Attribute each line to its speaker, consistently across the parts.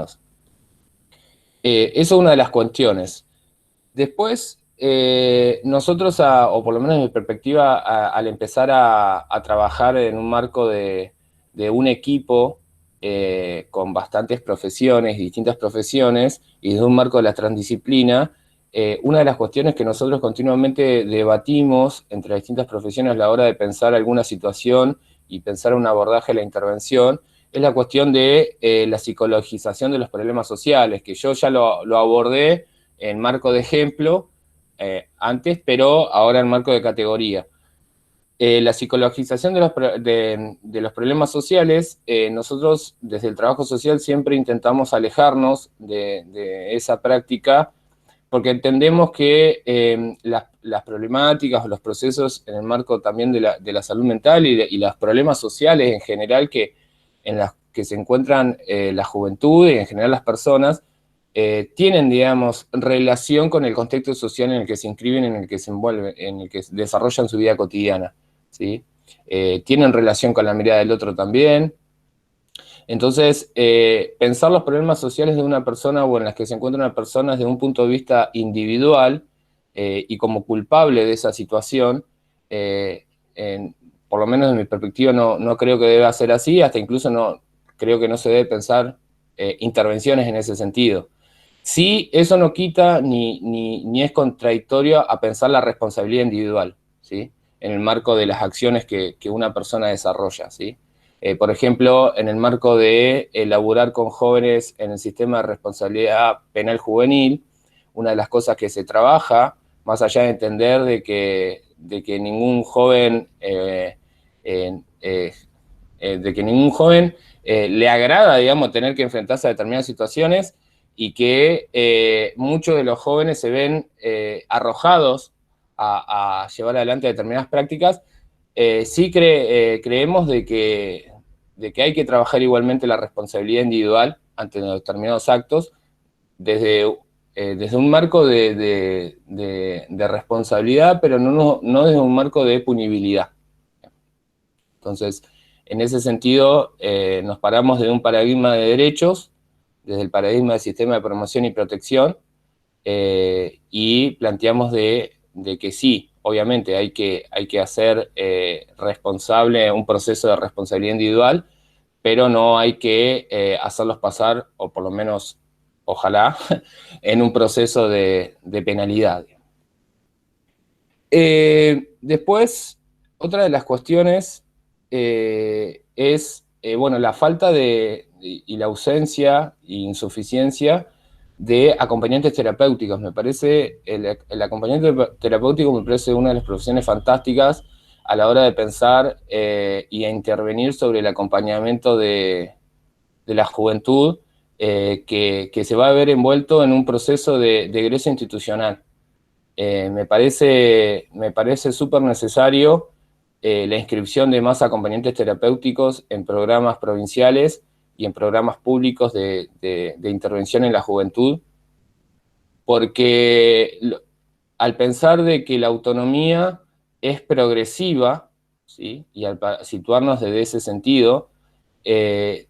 Speaker 1: Eso es una de las cuestiones. Después, nosotros, o por lo menos en mi perspectiva, al empezar a trabajar en un marco de un equipo con bastantes profesiones, distintas profesiones, y desde un marco de la transdisciplina, una de las cuestiones que nosotros continuamente debatimos entre las distintas profesiones a la hora de pensar alguna situación y pensar un abordaje de la intervención, es la cuestión de la psicologización de los problemas sociales, que yo ya lo abordé en marco de ejemplo antes, pero ahora en marco de categoría. La psicologización de los problemas sociales, nosotros desde el trabajo social siempre intentamos alejarnos de esa práctica porque entendemos que las problemáticas o los procesos en el marco también de la salud mental y los problemas sociales en general en las que se encuentran la juventud y en general las personas, tienen, digamos, relación con el contexto social en el que se inscriben, en el que se envuelven, en el que desarrollan su vida cotidiana, ¿sí? Tienen relación con la mirada del otro también. Entonces, pensar los problemas sociales de una persona o en las que se encuentra una persona desde un punto de vista individual y como culpable de esa situación, eh, por lo menos de mi perspectiva no creo que deba ser así, hasta incluso no creo que no se debe pensar intervenciones en ese sentido. Sí, eso no quita ni es contradictorio a pensar la responsabilidad individual, ¿sí? En el marco de las acciones que una persona desarrolla, ¿sí? Por ejemplo, en el marco de elaborar con jóvenes en el sistema de responsabilidad penal juvenil, una de las cosas que se trabaja, más allá de entender de que ningún joven, de que ningún joven le agrada, digamos, tener que enfrentarse a determinadas situaciones y que muchos de los jóvenes se ven arrojados a llevar adelante determinadas prácticas, sí creemos de que hay que trabajar igualmente la responsabilidad individual ante determinados actos desde un marco de responsabilidad, pero no desde un marco de punibilidad. Entonces, en ese sentido, nos paramos de un paradigma de derechos, desde el paradigma del sistema de promoción y protección, y planteamos de que sí, obviamente hay que hacer responsable un proceso de responsabilidad individual, pero no hay que hacerlos pasar, o por lo menos, ojalá, en un proceso de penalidad. Después, otra de las cuestiones es, bueno, la falta y la ausencia e insuficiencia de acompañantes terapéuticos. Me parece, el acompañante terapéutico me parece una de las profesiones fantásticas a la hora de pensar y a intervenir sobre el acompañamiento de la juventud que se va a ver envuelto en un proceso de egreso institucional. Me parece súper necesario la inscripción de más acompañantes terapéuticos en programas provinciales y en programas públicos de intervención en la juventud, porque al pensar de que la autonomía es progresiva, ¿sí? Y al situarnos desde ese sentido, eh,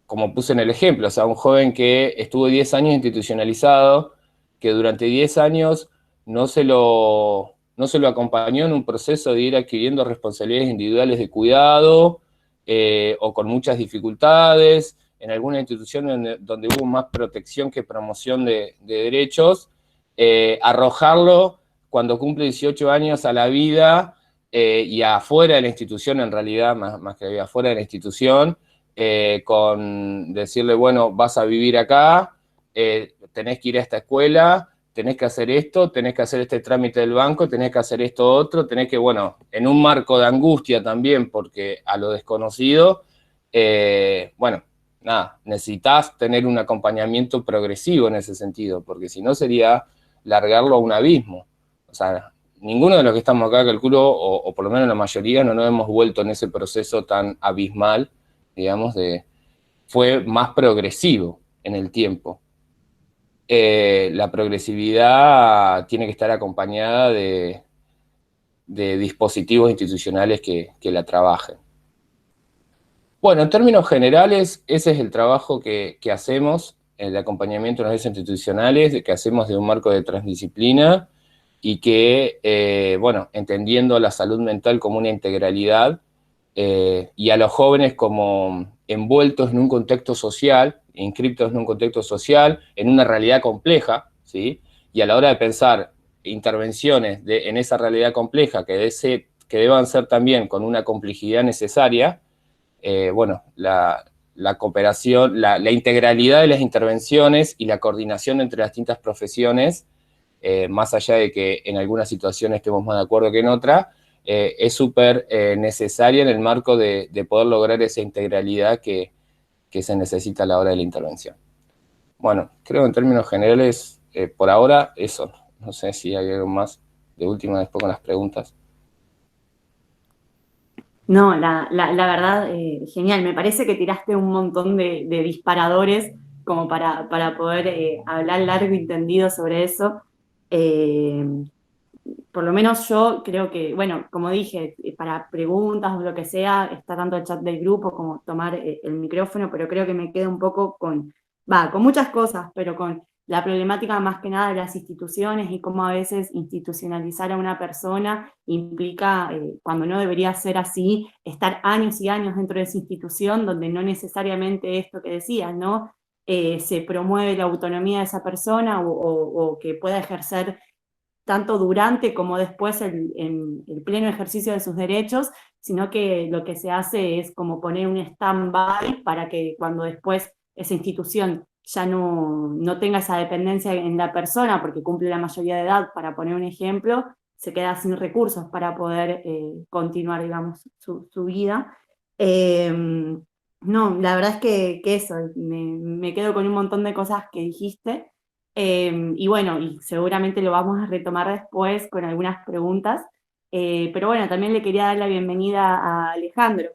Speaker 1: como puse en el ejemplo, o sea, un joven que estuvo 10 años institucionalizado, que durante 10 años no se lo acompañó en un proceso de ir adquiriendo responsabilidades individuales de cuidado o con muchas dificultades, en alguna institución donde hubo más protección que promoción de derechos, arrojarlo cuando cumple 18 años a la vida y afuera de la institución, en realidad, más que afuera de la institución, con decirle, bueno, vas a vivir acá, tenés que ir a esta escuela, tenés que hacer esto, tenés que hacer este trámite del banco, tenés que hacer esto otro, tenés que, bueno, en un marco de angustia también, porque a lo desconocido, bueno, nada, necesitas tener un acompañamiento progresivo en ese sentido, porque si no sería largarlo a un abismo. O sea, ninguno de los que estamos acá, calculo, o por lo menos la mayoría, no nos hemos vuelto en ese proceso tan abismal, digamos, fue más progresivo en el tiempo. La progresividad tiene que estar acompañada de dispositivos institucionales que la trabajen. Bueno, en términos generales, ese es el trabajo que hacemos, el acompañamiento en los servicios institucionales, que hacemos de un marco de transdisciplina y que, bueno, entendiendo la salud mental como una integralidad y a los jóvenes como envueltos en un contexto social, inscriptos en un contexto social, en una realidad compleja, ¿sí? Y a la hora de pensar intervenciones en esa realidad compleja que deban ser también con una complejidad necesaria, bueno, la cooperación, la integralidad de las intervenciones y la coordinación entre las distintas profesiones, más allá de que en algunas situaciones estemos más de acuerdo que en otras, es súper necesaria en el marco de poder lograr esa integralidad que se necesita a la hora de la intervención. Bueno, creo que en términos generales, por ahora, eso. No sé si hay algo más de última después con las preguntas.
Speaker 2: No, la verdad, genial. Me parece que tiraste un montón de disparadores como para poder hablar largo y tendido sobre eso. Eh, por lo menos yo creo que, bueno, como dije, para preguntas o lo que sea, está tanto el chat del grupo como tomar el micrófono, pero creo que me quedo un poco con muchas cosas, pero con la problemática más que nada de las instituciones y cómo a veces institucionalizar a una persona implica, cuando no debería ser así, estar años y años dentro de esa institución donde no necesariamente esto que decías, ¿no? Se promueve la autonomía de esa persona o que pueda ejercer tanto durante como después en el pleno ejercicio de sus derechos, sino que lo que se hace es como poner un stand-by para que cuando después esa institución ya no tenga esa dependencia en la persona porque cumple la mayoría de edad, para poner un ejemplo, se queda sin recursos para poder continuar, digamos, su vida. Eh, no, la verdad es que eso, me quedo con un montón de cosas que dijiste. Y bueno, y seguramente lo vamos a retomar después con algunas preguntas. Pero bueno, también le quería dar la bienvenida a Alejandro,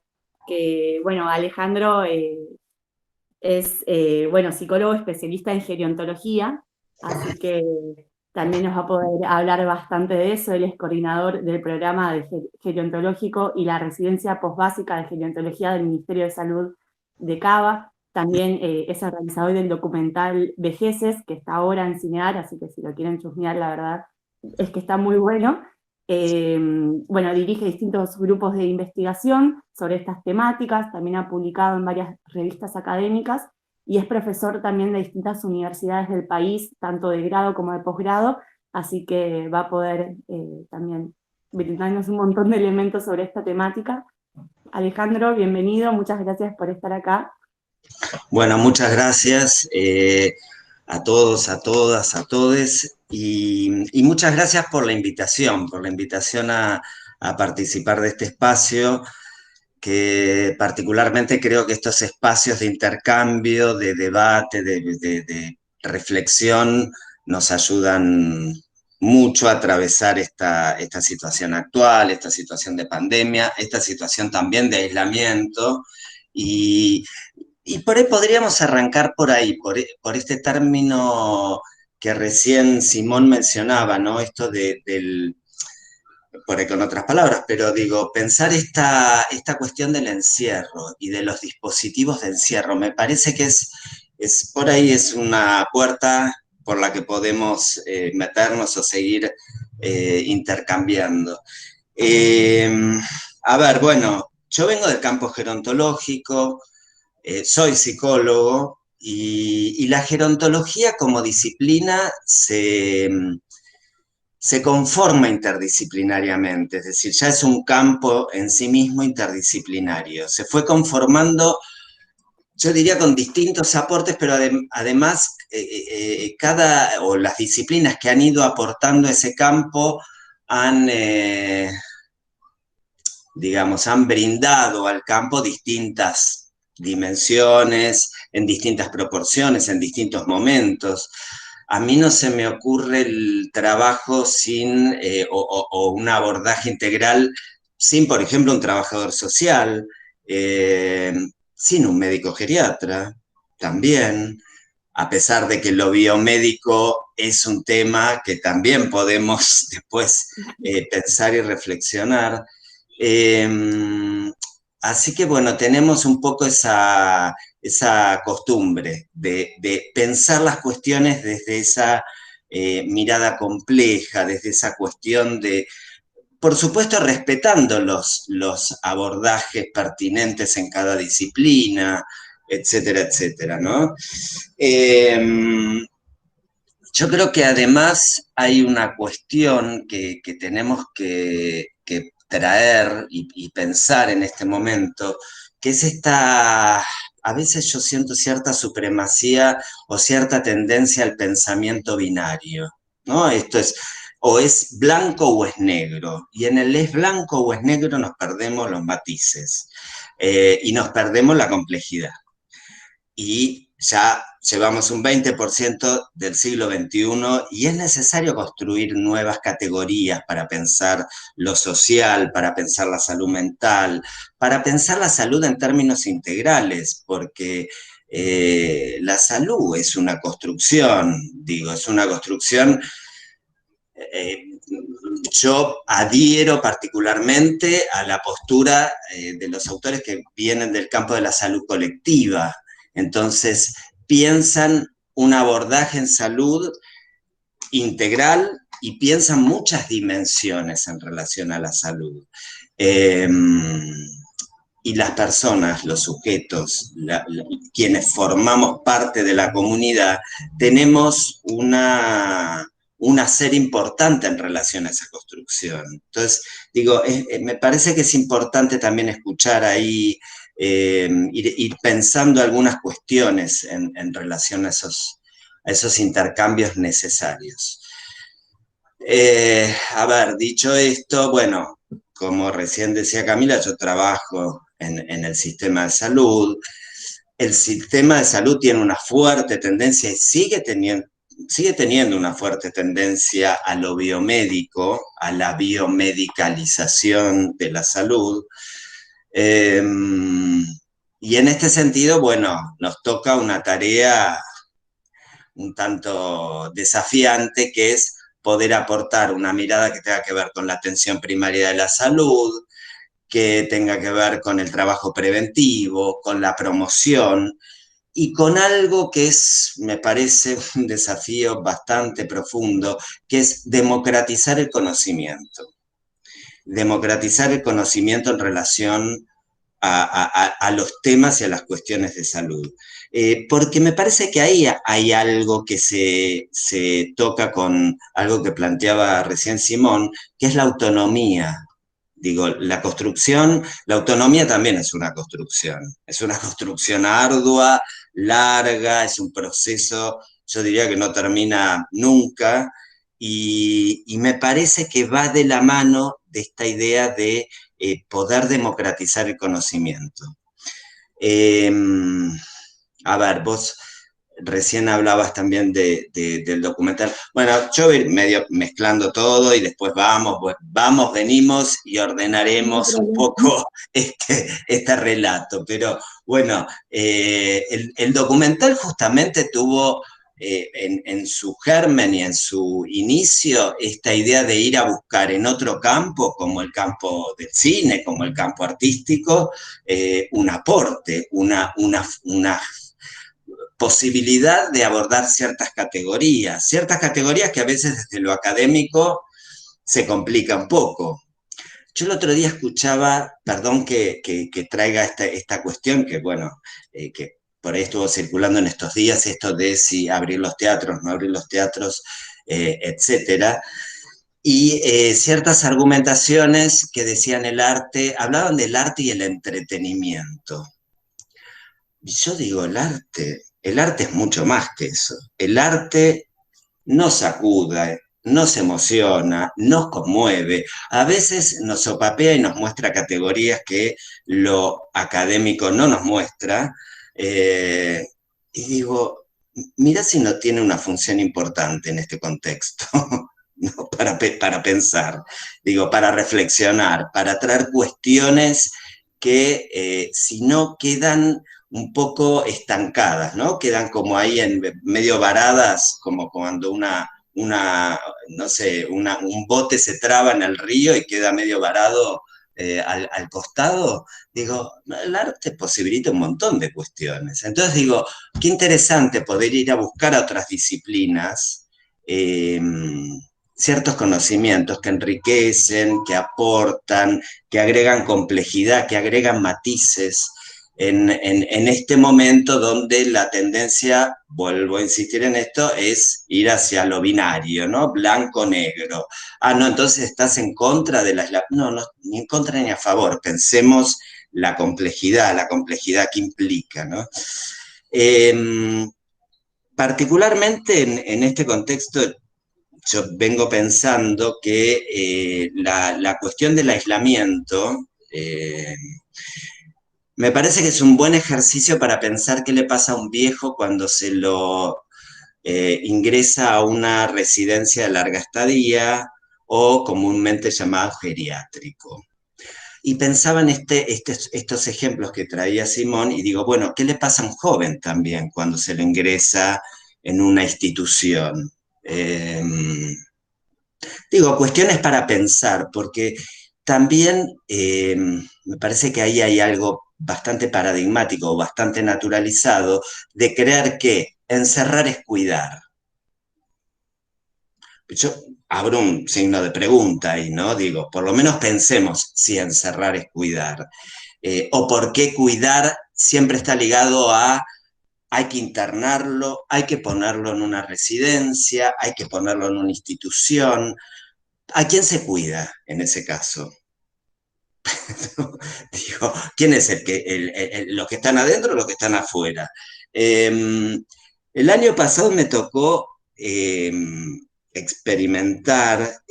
Speaker 2: que bueno, Alejandro es bueno, psicólogo especialista en gerontología, así que también nos va a poder hablar bastante de eso. Él es coordinador del programa de gerontológico y la residencia posbásica de gerontología del Ministerio de Salud de Cava. También es el realizador del documental Vejeces, que está ahora en Cinear, así que si lo quieren chusmear, la verdad es que está muy bueno. Bueno, dirige distintos grupos de investigación sobre estas temáticas, también ha publicado en varias revistas académicas y es profesor también de distintas universidades del país, tanto de grado como de posgrado, así que va a poder también brindarnos un montón de elementos sobre esta temática. Alejandro, bienvenido, muchas gracias por estar acá.
Speaker 3: Bueno, muchas gracias a todos, a todas, a todes y muchas gracias por la invitación a participar de este espacio, que particularmente creo que estos espacios de intercambio, de debate, de reflexión, nos ayudan mucho a atravesar esta situación actual, esta situación de pandemia, esta situación también de aislamiento. Y, y por ahí podríamos arrancar por ahí, por este término que recién Simón mencionaba, ¿no? Esto del, por ahí con otras palabras, pero digo, pensar esta cuestión del encierro y de los dispositivos de encierro, me parece que por ahí es una puerta por la que podemos meternos o seguir intercambiando. Eh, a ver, bueno, yo vengo del campo gerontológico, soy psicólogo y la gerontología como disciplina se conforma interdisciplinariamente, es decir, ya es un campo en sí mismo interdisciplinario. Se fue conformando, yo diría, con distintos aportes, pero además o las disciplinas que han ido aportando ese campo han, digamos, han brindado al campo distintas dimensiones, en distintas proporciones, en distintos momentos. A mí no se me ocurre el trabajo sin, o un abordaje integral sin, por ejemplo, un trabajador social, eh, sin un médico geriatra, también, a pesar de que lo biomédico es un tema que también podemos después pensar y reflexionar. Eh, así que bueno, tenemos un poco esa costumbre de pensar las cuestiones desde esa mirada compleja, desde esa cuestión de, por supuesto, respetando los abordajes pertinentes en cada disciplina, etcétera, etcétera, ¿no? Yo creo que además hay una cuestión que tenemos que traer y pensar en este momento, que es esta, a veces yo siento cierta supremacía o cierta tendencia al pensamiento binario, ¿no? Esto es blanco o es negro, y en el es blanco o es negro nos perdemos los matices y nos perdemos la complejidad y ya llevamos un 20% del siglo XXI y es necesario construir nuevas categorías para pensar lo social, para pensar la salud mental, para pensar la salud en términos integrales, porque la salud es una construcción, digo, es una construcción. eh, yo adhiero particularmente a la postura de los autores que vienen del campo de la salud colectiva. Entonces, piensan un abordaje en salud integral y piensan muchas dimensiones en relación a la salud. Eh, y las personas, los sujetos, quienes formamos parte de la comunidad, tenemos un hacer importante en relación a esa construcción. Entonces, digo, me parece que es importante también escuchar ahí, ir pensando algunas cuestiones en relación a esos intercambios necesarios. A ver, dicho esto, bueno, como recién decía Camila, yo trabajo en el sistema de salud. El sistema de salud tiene una fuerte tendencia y sigue teniendo una fuerte tendencia a lo biomédico, a la biomedicalización de la salud. Eh, y en este sentido, bueno, nos toca una tarea un tanto desafiante, que es poder aportar una mirada que tenga que ver con la atención primaria de la salud, que tenga que ver con el trabajo preventivo, con la promoción y con algo que es, me parece, un desafío bastante profundo, que es democratizar el conocimiento. Democratizar el conocimiento en relación a los temas y a las cuestiones de salud. Porque me parece que ahí hay algo que se toca con algo que planteaba recién Simón, que es la autonomía. Digo, la autonomía también es una construcción ardua, larga, es un proceso, yo diría que no termina nunca, y me parece que va de la mano de esta idea de poder democratizar el conocimiento. Eh, a ver, vos recién hablabas también del documental. Bueno, yo voy medio mezclando todo y después vamos, venimos y ordenaremos un poco este relato. Pero bueno, el documental justamente tuvo en su germen y en su inicio esta idea de ir a buscar en otro campo, como el campo del cine, como el campo artístico, un aporte, una posibilidad de abordar ciertas categorías que a veces desde lo académico se complica un poco. Yo el otro día escuchaba, perdón que traiga esta cuestión, que bueno, que por ahí estuvo circulando en estos días, esto de si abrir los teatros, no abrir los teatros, etcétera, y ciertas argumentaciones que decían hablaban del arte y el entretenimiento. Y yo digo, el arte es mucho más que eso. El arte nos sacude, nos emociona, nos conmueve, a veces nos sopapea y nos muestra categorías que lo académico no nos muestra. Eh, y digo, mira si no tiene una función importante en este contexto, ¿no? Para pensar, digo, para reflexionar, para traer cuestiones que si no quedan un poco estancadas, ¿no? Quedan como ahí medio varadas, como cuando no sé, un bote se traba en el río y queda medio varado al costado, digo, el arte posibilita un montón de cuestiones. Entonces digo, qué interesante poder ir a buscar a otras disciplinas eh, ciertos conocimientos que enriquecen, que aportan, que agregan complejidad, que agregan matices en este momento donde la tendencia, vuelvo a insistir en esto, es ir hacia lo binario, ¿no? Blanco-negro. Ah, no, entonces estás en contra de las... No, no, ni en contra ni a favor. Pensemos la complejidad que implica, ¿no? Eh, Particularmente en este contexto, yo vengo pensando que la cuestión del aislamiento me parece que es un buen ejercicio para pensar qué le pasa a un viejo cuando se lo ingresa a una residencia de larga estadía o comúnmente llamado geriátrico. Y pensaba en estos ejemplos que traía Simón y digo, bueno, ¿qué le pasa a un joven también cuando se lo ingresa en una institución? Eh, Digo, cuestiones para pensar, porque también me parece que ahí hay algo bastante paradigmático o bastante naturalizado de creer que encerrar es cuidar. Yo abro un signo de pregunta ahí, ¿no? Digo, por lo menos pensemos si encerrar es cuidar. O por qué cuidar siempre está ligado a hay que internarlo, hay que ponerlo en una residencia, hay que ponerlo en una institución. ¿A quién se cuida en ese caso? Digo, ¿quién es los que están adentro o los que están afuera? El año pasado me tocó experimentar,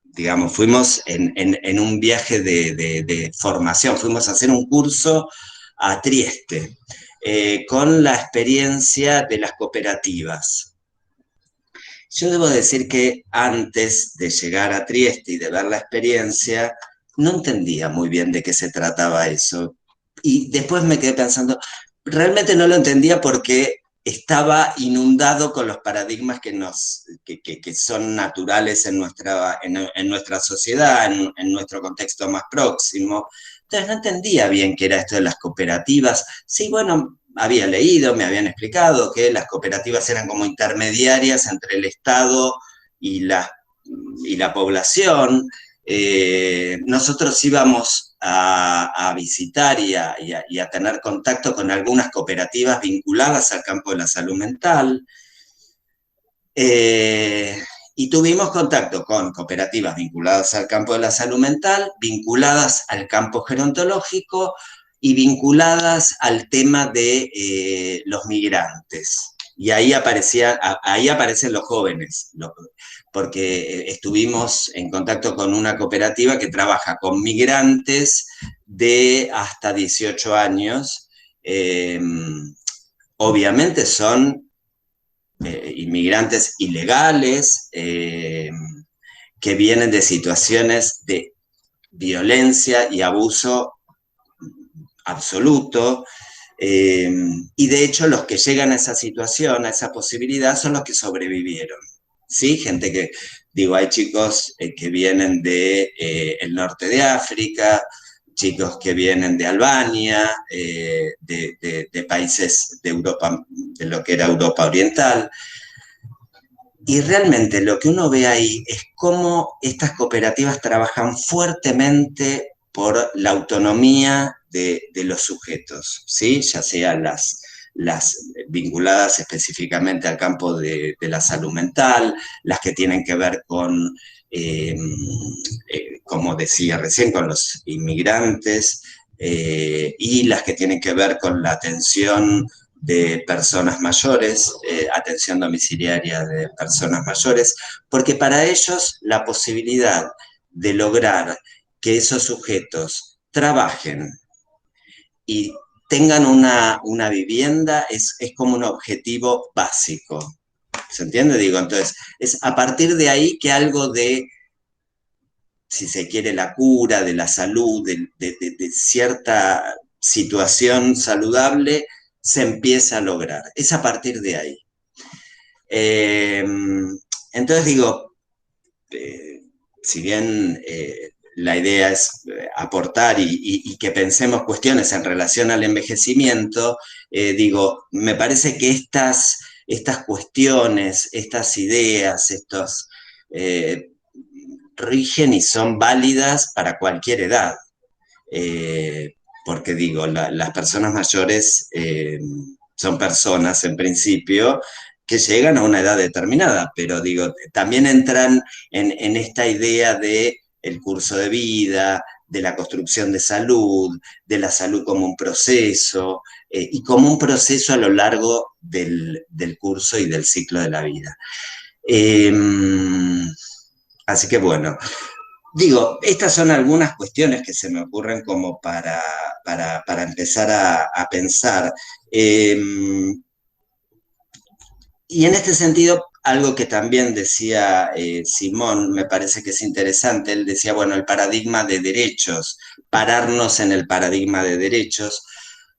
Speaker 3: digamos, fuimos en un viaje de formación, fuimos a hacer un curso a Trieste, con la experiencia de las cooperativas. Yo debo decir que antes de llegar a Trieste y de ver la experiencia, no entendía muy bien de qué se trataba eso. Y después me quedé pensando, realmente no lo entendía porque estaba inundado con los paradigmas que son naturales en nuestra sociedad, en nuestro contexto más próximo. Entonces no entendía bien qué era esto de las cooperativas. Sí, bueno, había leído, me habían explicado que las cooperativas eran como intermediarias entre el Estado y la población. Nosotros íbamos a visitar y a tener contacto con algunas cooperativas vinculadas al campo de la salud mental. Y tuvimos contacto con cooperativas vinculadas al campo de la salud mental, vinculadas al campo gerontológico y vinculadas al tema de los migrantes. Y ahí aparecen los jóvenes, porque estuvimos en contacto con una cooperativa que trabaja con migrantes de hasta 18 años. Obviamente son inmigrantes ilegales que vienen de situaciones de violencia y abuso absoluto. Y de hecho los que llegan a esa situación, a esa posibilidad, son los que sobrevivieron. ¿Sí? Gente que, digo, hay chicos que vienen de el norte de África, chicos que vienen de Albania, de países de Europa, de lo que era Europa Oriental. Y realmente lo que uno ve ahí es cómo estas cooperativas trabajan fuertemente por la autonomía de los sujetos, ¿sí? Ya sean las vinculadas específicamente al campo de la salud mental, las que tienen que ver con, como decía recién, con los inmigrantes, y las que tienen que ver con la atención de personas mayores, atención domiciliaria de personas mayores, porque para ellos la posibilidad de lograr que esos sujetos trabajen y tengan una vivienda es como un objetivo básico. ¿Se entiende? Digo, entonces, es a partir de ahí que algo de, si se quiere, la cura, de la salud, de cierta situación saludable, se empieza a lograr. Es a partir de ahí. Entonces digo, si bien la idea es aportar y que pensemos cuestiones en relación al envejecimiento, digo, me parece que estas cuestiones, estas ideas, rigen y son válidas para cualquier edad. Porque digo, las personas mayores son personas en principio que llegan a una edad determinada, pero digo, también entran en esta idea de el curso de vida, de la construcción de la salud como un proceso, y como un proceso a lo largo del curso y del ciclo de la vida. Eh, Así que bueno, digo, estas son algunas cuestiones que se me ocurren como para empezar a pensar. Eh, y en este sentido, algo que también decía Simón, me parece que es interesante, él decía, bueno, el paradigma de derechos, pararnos en el paradigma de derechos.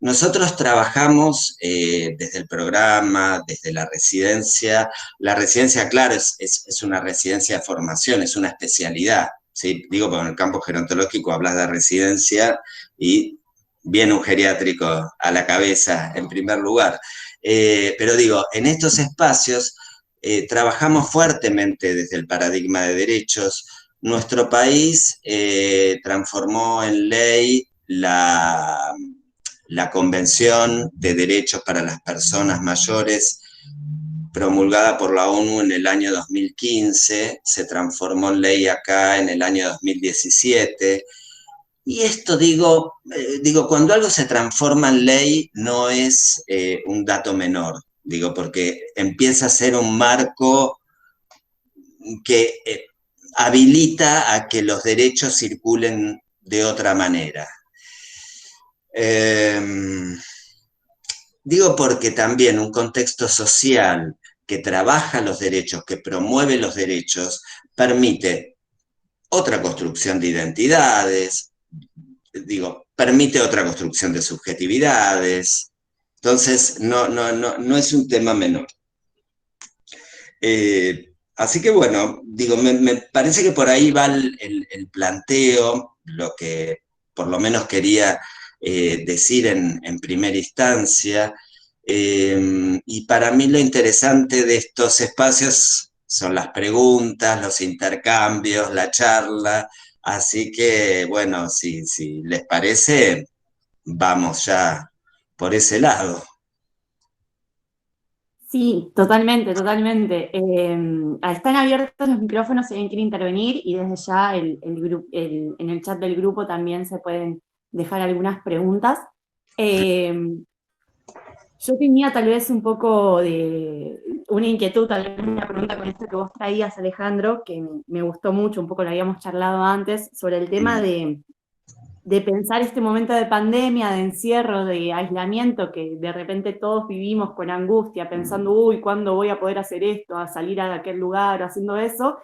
Speaker 3: Nosotros trabajamos desde el programa, desde la residencia. La residencia, claro, es una residencia de formación, es una especialidad. ¿Sí? Digo, porque en el campo gerontológico hablas de residencia y viene un geriátrico a la cabeza en primer lugar. Pero digo, en estos espacios trabajamos fuertemente desde el paradigma de derechos. Nuestro país transformó en ley la Convención de Derechos para las Personas Mayores, promulgada por la ONU en el año 2015, se transformó en ley acá en el año 2017. Y esto digo, cuando algo se transforma en ley no es un dato menor, digo, porque empieza a ser un marco que habilita a que los derechos circulen de otra manera. Digo porque también un contexto social que trabaja los derechos, que promueve los derechos, permite otra construcción de identidades, digo, permite otra construcción de subjetividades. Entonces, no es un tema menor. Así que bueno, digo, me parece que por ahí va el planteo, lo que por lo menos quería decir en primera instancia. Y para mí lo interesante de estos espacios son las preguntas, los intercambios, la charla. Así que, bueno, si les parece, vamos ya por ese lado.
Speaker 2: Sí, totalmente, totalmente. Están abiertos los micrófonos si alguien quiere intervenir y desde ya en el chat del grupo también se pueden dejar algunas preguntas. Eh, yo tenía tal vez un poco de una inquietud, tal vez una pregunta con esto que vos traías, Alejandro, que me gustó mucho, un poco lo habíamos charlado antes, sobre el tema de pensar este momento de pandemia, de encierro, de aislamiento, que de repente todos vivimos con angustia, pensando, uy, ¿cuándo voy a poder hacer esto? A salir a aquel lugar, haciendo eso,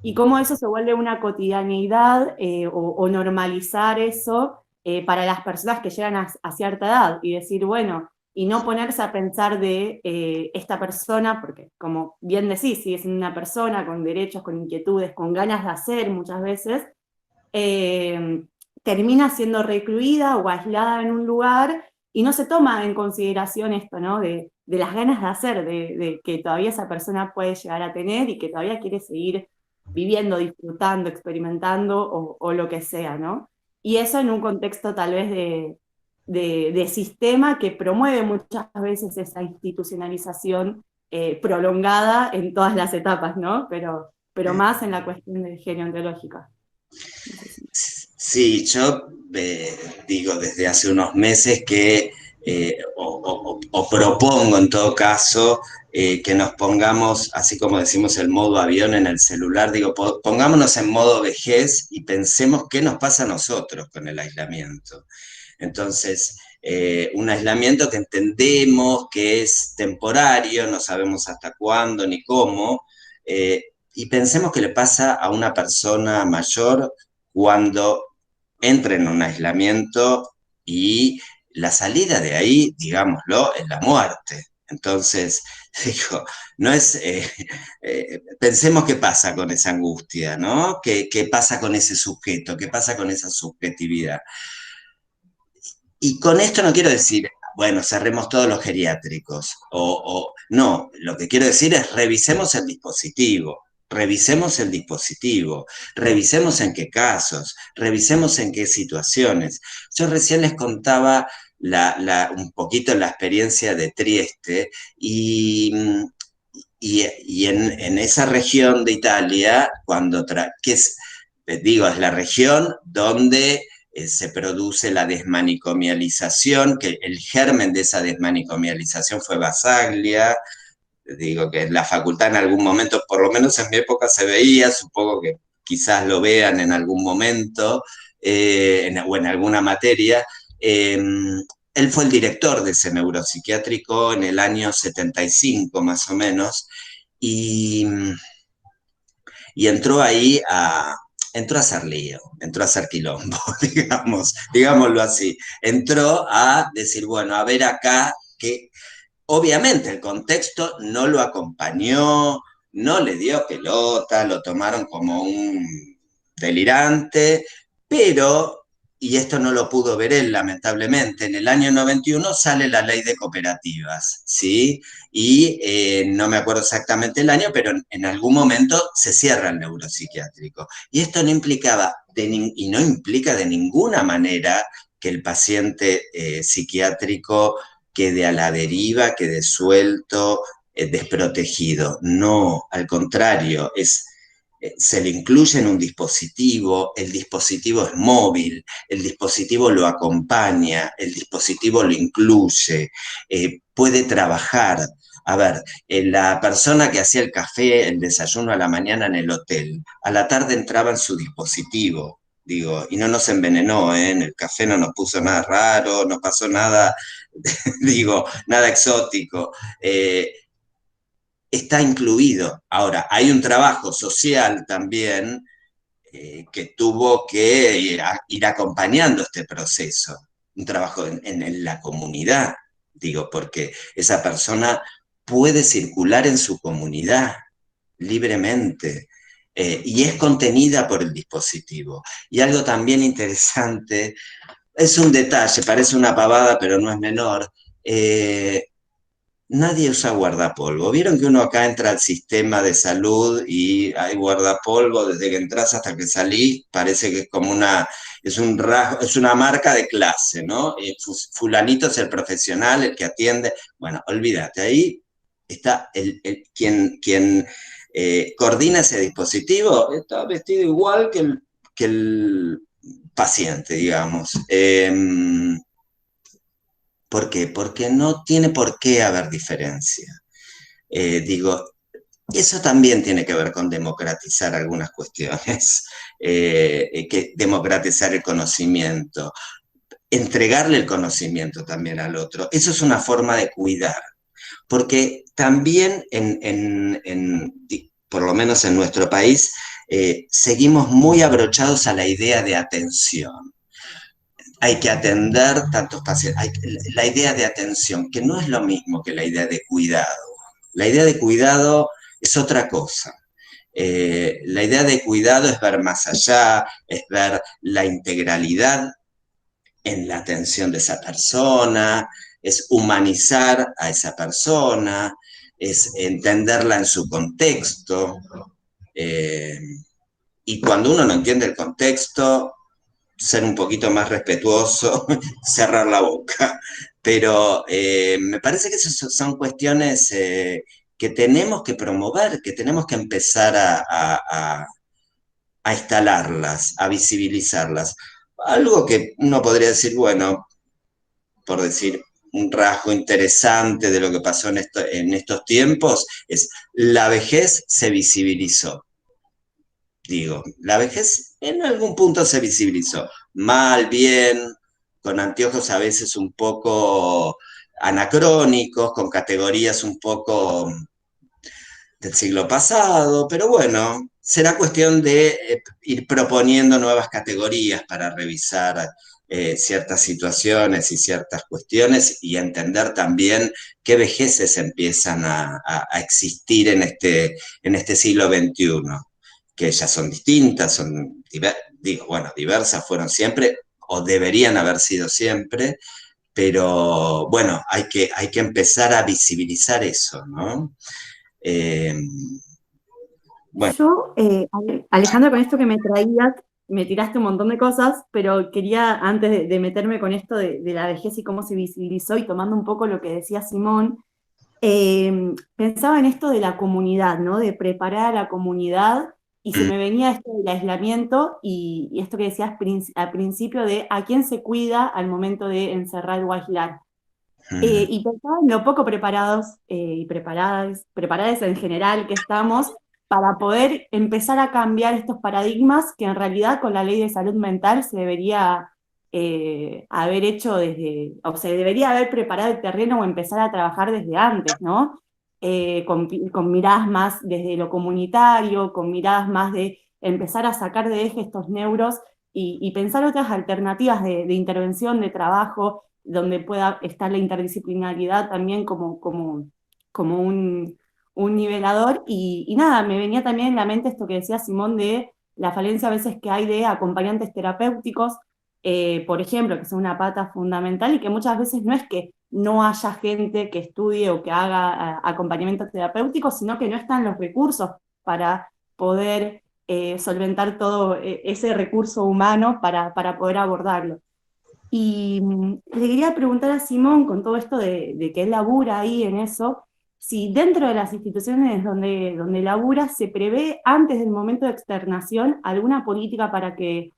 Speaker 2: y cómo eso se vuelve una cotidianeidad o normalizar eso para las personas que llegan a cierta edad, y decir, bueno, y no ponerse a pensar de esta persona, porque como bien decís, si es una persona con derechos, con inquietudes, con ganas de hacer muchas veces, eh, termina siendo recluida o aislada en un lugar y no se toma en consideración esto, ¿no? De las ganas de hacer, de que todavía esa persona puede llegar a tener y que todavía quiere seguir viviendo, disfrutando, experimentando o lo que sea, ¿no? Y eso en un contexto tal vez de sistema que promueve muchas veces esa institucionalización prolongada en todas las etapas, ¿no? Pero más en la cuestión de gerontológica.
Speaker 3: Sí, yo digo desde hace unos meses que, o propongo en todo caso, que nos pongamos, así como decimos el modo avión en el celular, digo, pongámonos en modo vejez y pensemos qué nos pasa a nosotros con el aislamiento. Entonces, un aislamiento que entendemos que es temporario, no sabemos hasta cuándo ni cómo, y pensemos que le pasa a una persona mayor cuando entra en un aislamiento y la salida de ahí, digámoslo, es la muerte. Entonces, digo, no es, pensemos qué pasa con esa angustia, ¿no? ¿Qué pasa con ese sujeto? ¿Qué pasa con esa subjetividad? Y con esto no quiero decir, bueno, cerremos todos los geriátricos, no, lo que quiero decir es revisemos el dispositivo, revisemos en qué casos, revisemos en qué situaciones. Yo recién les contaba un poquito la experiencia de Trieste y en esa región de Italia, digo, es la región donde se produce la desmanicomialización, que el germen de esa desmanicomialización fue Basaglia, digo que en la facultad en algún momento, por lo menos en mi época se veía, supongo que quizás lo vean en algún momento, o en alguna materia. Él fue el director de ese neuropsiquiátrico en el año 75 más o menos, y, y entró a hacer lío, entró a hacer quilombo, digámoslo así. Entró a decir, bueno, a ver acá, que obviamente el contexto no lo acompañó, no le dio pelota, lo tomaron como un delirante, pero, y esto no lo pudo ver él lamentablemente, en el año 91 sale la ley de cooperativas, ¿sí? Y no me acuerdo exactamente el año, pero en algún momento se cierra el neuropsiquiátrico. Y esto no implicaba, y no implica de ninguna manera que el paciente psiquiátrico quede a la deriva, quede suelto, desprotegido. No, al contrario, se le incluye en un dispositivo, el dispositivo es móvil, el dispositivo lo acompaña, el dispositivo lo incluye, puede trabajar. A ver, la persona que hacía el café, el desayuno a la mañana en el hotel, a la tarde entraba en su dispositivo, digo, y no nos envenenó, ¿eh? En el café no nos puso nada raro, no pasó nada, digo, nada exótico. Está incluido. Ahora, hay un trabajo social también que tuvo que ir acompañando este proceso, un trabajo en la comunidad, digo, porque esa persona puede circular en su comunidad libremente y es contenida por el dispositivo. Y algo también interesante, es un detalle, parece una pavada, pero no es menor. Nadie usa guardapolvo. Vieron que uno acá entra al sistema de salud y hay guardapolvo desde que entras hasta que salís, parece que es como es una marca de clase, ¿no? Fulanito es el profesional, el que atiende. Bueno, olvídate, ahí está quien coordina ese dispositivo, está vestido igual que el paciente, digamos. ¿Por qué? Porque no tiene por qué haber diferencia. Digo, eso también tiene que ver con democratizar algunas cuestiones, que democratizar el conocimiento, entregarle el conocimiento también al otro. Eso es una forma de cuidar, porque también por lo menos en nuestro país, seguimos muy abrochados a la idea de atención. Hay que atender tantos pacientes, la idea de atención, que no es lo mismo que la idea de cuidado. La idea de cuidado es otra cosa. La idea de cuidado es ver más allá, es ver la integralidad en la atención de esa persona, es humanizar a esa persona, es entenderla en su contexto. Eh, y cuando uno no entiende el contexto, ser un poquito más respetuoso, cerrar la boca. Pero me parece que esas son cuestiones que tenemos que promover, que tenemos que empezar a instalarlas, a visibilizarlas. Algo que uno podría decir, bueno, por decir un rasgo interesante de lo que pasó en estos tiempos, es la vejez se visibilizó. Digo, la vejez en algún punto se visibilizó, mal, bien, con anteojos a veces un poco anacrónicos, con categorías un poco del siglo pasado, pero bueno, será cuestión de ir proponiendo nuevas categorías para revisar ciertas situaciones y ciertas cuestiones y entender también qué vejeces empiezan a existir en este siglo XXI, que ya son distintas, diversas fueron siempre o deberían haber sido siempre, pero bueno, hay que empezar a visibilizar eso, ¿no? Eh, bueno,
Speaker 2: Yo, Alejandra, con esto que me traías, me tiraste un montón de cosas, pero quería, antes de meterme con esto de la vejez y cómo se visibilizó, y tomando un poco lo que decía Simón, pensaba en esto de la comunidad, ¿no? De preparar a la comunidad, y se me venía esto del aislamiento y esto que decías al principio de a quién se cuida al momento de encerrar o aislar. Y pensaba en lo poco preparados y preparadas en general que estamos para poder empezar a cambiar estos paradigmas que en realidad con la ley de salud mental se debería haber hecho desde, o se debería haber preparado el terreno o empezar a trabajar desde antes, ¿no? Con miradas más desde lo comunitario, con miradas más de empezar a sacar de eje estos neuros y pensar otras alternativas de intervención, de trabajo donde pueda estar la interdisciplinaridad también como un nivelador. Y nada, me venía también en la mente esto que decía Simón de la falencia a veces que hay de acompañantes terapéuticos, por ejemplo, que son una pata fundamental y que muchas veces no es que no haya gente que estudie o que haga acompañamiento terapéutico, sino que no están los recursos para poder solventar todo ese recurso humano para poder abordarlo. Y le quería preguntar a Simón, con todo esto de que él labura ahí en eso, si dentro de las instituciones donde labura se prevé antes del momento de externación alguna política para que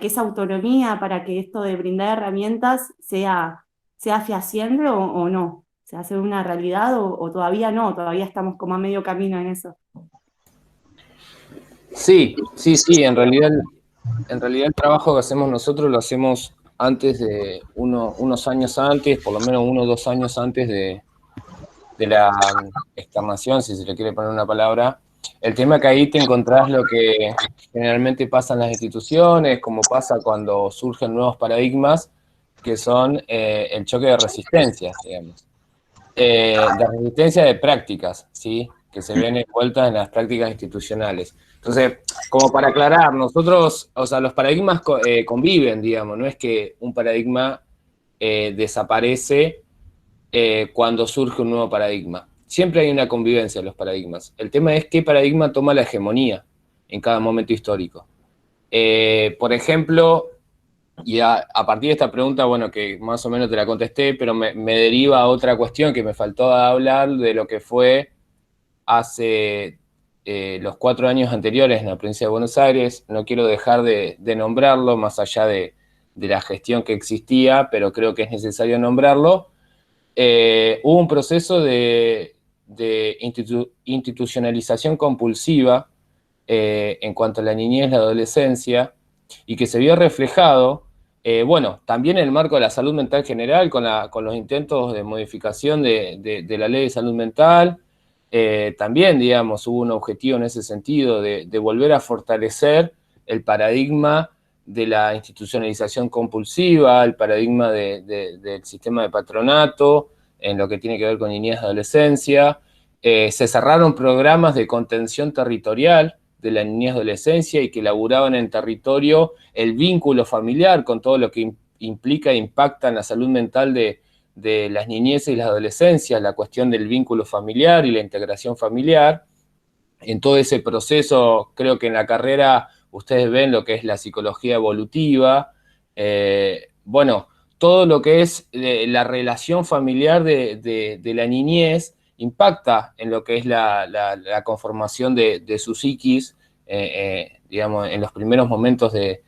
Speaker 2: esa autonomía, para que esto de brindar herramientas sea fehaciente o no, se hace una realidad o todavía no, todavía estamos como a medio camino en eso.
Speaker 1: Sí, sí, sí, en realidad el trabajo que hacemos nosotros lo hacemos antes de unos años antes, por lo menos 1 o 2 años antes de la externación, si se le quiere poner una palabra. El tema es que ahí te encontrás lo que generalmente pasa en las instituciones, como pasa cuando surgen nuevos paradigmas, que son el choque de resistencias, digamos. De resistencia de prácticas, ¿sí? Que se ven envueltas en las prácticas institucionales. Entonces, como para aclarar, nosotros, o sea, los paradigmas conviven, digamos, no es que un paradigma desaparece cuando surge un nuevo paradigma. Siempre hay una convivencia de los paradigmas. El tema es qué paradigma toma la hegemonía en cada momento histórico. Por ejemplo, y a partir de esta pregunta, bueno, que más o menos te la contesté, pero me deriva a otra cuestión que me faltó hablar de lo que fue hace los 4 años anteriores en la provincia de Buenos Aires. No quiero dejar de nombrarlo, más allá de la gestión que existía, pero creo que es necesario nombrarlo. Hubo un proceso de institucionalización compulsiva en cuanto a la niñez y la adolescencia, y que se vio reflejado, bueno, también en el marco de la salud mental general, con los intentos de modificación de la ley de salud mental. También, digamos, hubo un objetivo en ese sentido de volver a fortalecer el paradigma de la institucionalización compulsiva, el paradigma del sistema de patronato, en lo que tiene que ver con niñez y adolescencia. Se cerraron programas de contención territorial de la niñez y adolescencia y que elaboraban en territorio el vínculo familiar con todo lo que implica e impacta en la salud mental de las niñeces y las adolescencias, la cuestión del vínculo familiar y la integración familiar. En todo ese proceso, creo que en la carrera ustedes ven lo que es la psicología evolutiva, bueno, todo lo que es la relación familiar de la niñez impacta en lo que es la conformación de su psiquis, digamos, en los primeros momentos de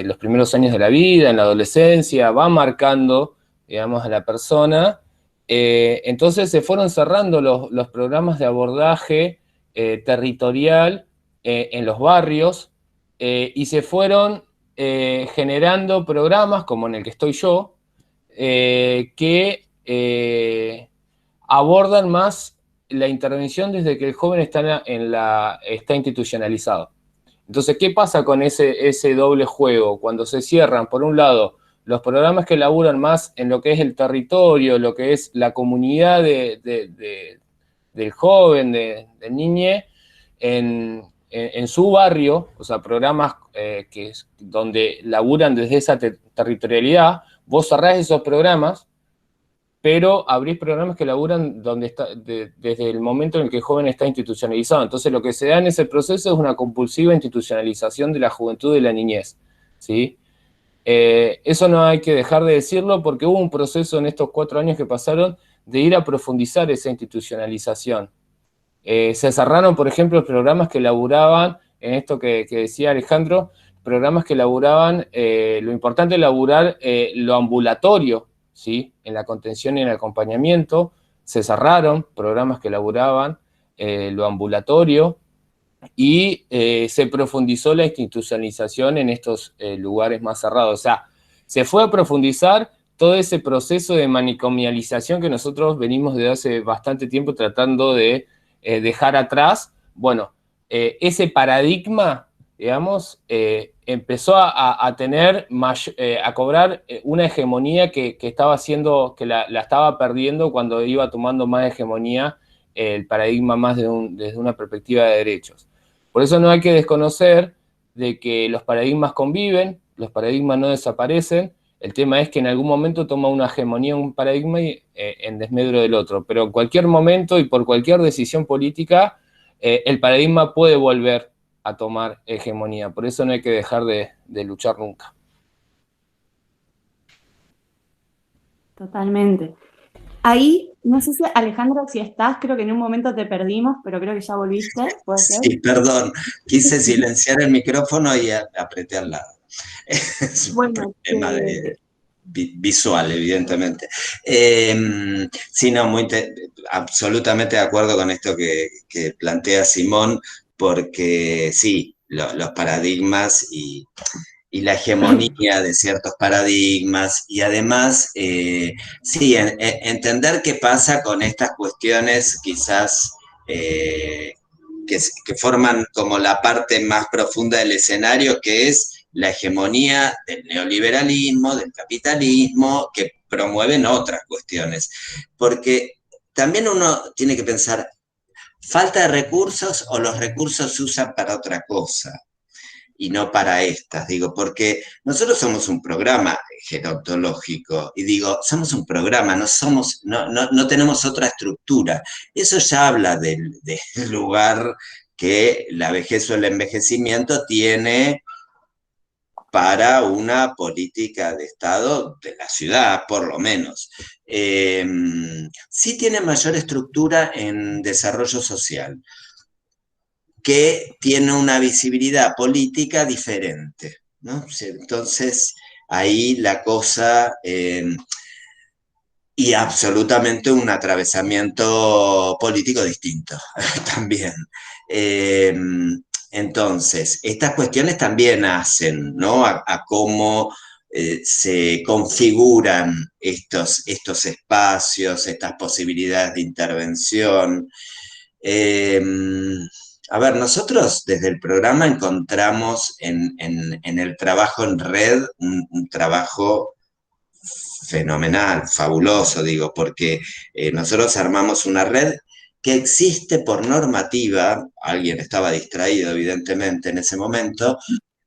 Speaker 1: los primeros años de la vida, en la adolescencia, va marcando, digamos, a la persona. Entonces se fueron cerrando los programas de abordaje territorial en los barrios y se fueron generando programas como en el que estoy yo, que abordan más la intervención desde que el joven está institucionalizado. Entonces, ¿qué pasa con ese doble juego? Cuando se cierran, por un lado, los programas que laburan más en lo que es el territorio, lo que es la comunidad del joven, del niñe, en su barrio, o sea, programas donde laburan desde esa territorialidad, vos cerrás esos programas, pero abrís programas que laburan desde el momento en el que el joven está institucionalizado. Entonces lo que se da en ese proceso es una compulsiva institucionalización de la juventud y de la niñez, ¿sí? Eso no hay que dejar de decirlo porque hubo un proceso en estos 4 años que pasaron de ir a profundizar esa institucionalización. Se cerraron, por ejemplo, programas que laburaban, en esto que decía Alejandro, programas que laburaban, lo importante es laburar lo ambulatorio, ¿sí? En la contención y en el acompañamiento. Se cerraron programas que laburaban lo ambulatorio y se profundizó la institucionalización en estos lugares más cerrados. O sea, se fue a profundizar todo ese proceso de manicomialización que nosotros venimos desde hace bastante tiempo tratando de dejar atrás. Bueno, ese paradigma, digamos, empezó a tener, a cobrar una hegemonía que estaba haciendo, que la estaba perdiendo cuando iba tomando más hegemonía el paradigma más desde una perspectiva de derechos. Por eso no hay que desconocer de que los paradigmas conviven, los paradigmas no desaparecen, el tema es que en algún momento toma una hegemonía un paradigma en desmedro del otro, pero en cualquier momento y por cualquier decisión política, el paradigma puede volver a tomar hegemonía, por eso no hay que dejar de luchar nunca.
Speaker 2: Totalmente. Ahí, no sé si Alejandro, si estás, creo que en un momento te perdimos, pero creo que ya volviste, ¿puede ser?
Speaker 3: Sí, perdón, quise silenciar el micrófono y apreté al lado. Es un problema visual, evidentemente. Sí, no, absolutamente de acuerdo con esto que plantea Simón, porque sí, los paradigmas y la hegemonía de ciertos paradigmas, y además, sí, entender qué pasa con estas cuestiones quizás que forman como la parte más profunda del escenario, que es la hegemonía del neoliberalismo, del capitalismo, que promueven otras cuestiones. Porque también uno tiene que pensar, ¿falta de recursos o los recursos se usan para otra cosa? Y no para estas, digo, porque nosotros somos un programa gerontológico, y digo, somos un programa, no tenemos otra estructura. Eso ya habla del lugar que la vejez o el envejecimiento tiene para una política de Estado de la ciudad, por lo menos. Sí tiene mayor estructura en desarrollo social, que tiene una visibilidad política diferente, ¿no? Entonces, ahí la cosa, y absolutamente un atravesamiento político distinto también. Entonces, estas cuestiones también hacen, ¿no? A cómo se configuran estos espacios, estas posibilidades de intervención. A ver, nosotros desde el programa encontramos en el trabajo en red un trabajo fenomenal, fabuloso, digo, porque nosotros armamos una red que existe por normativa, alguien estaba distraído evidentemente en ese momento,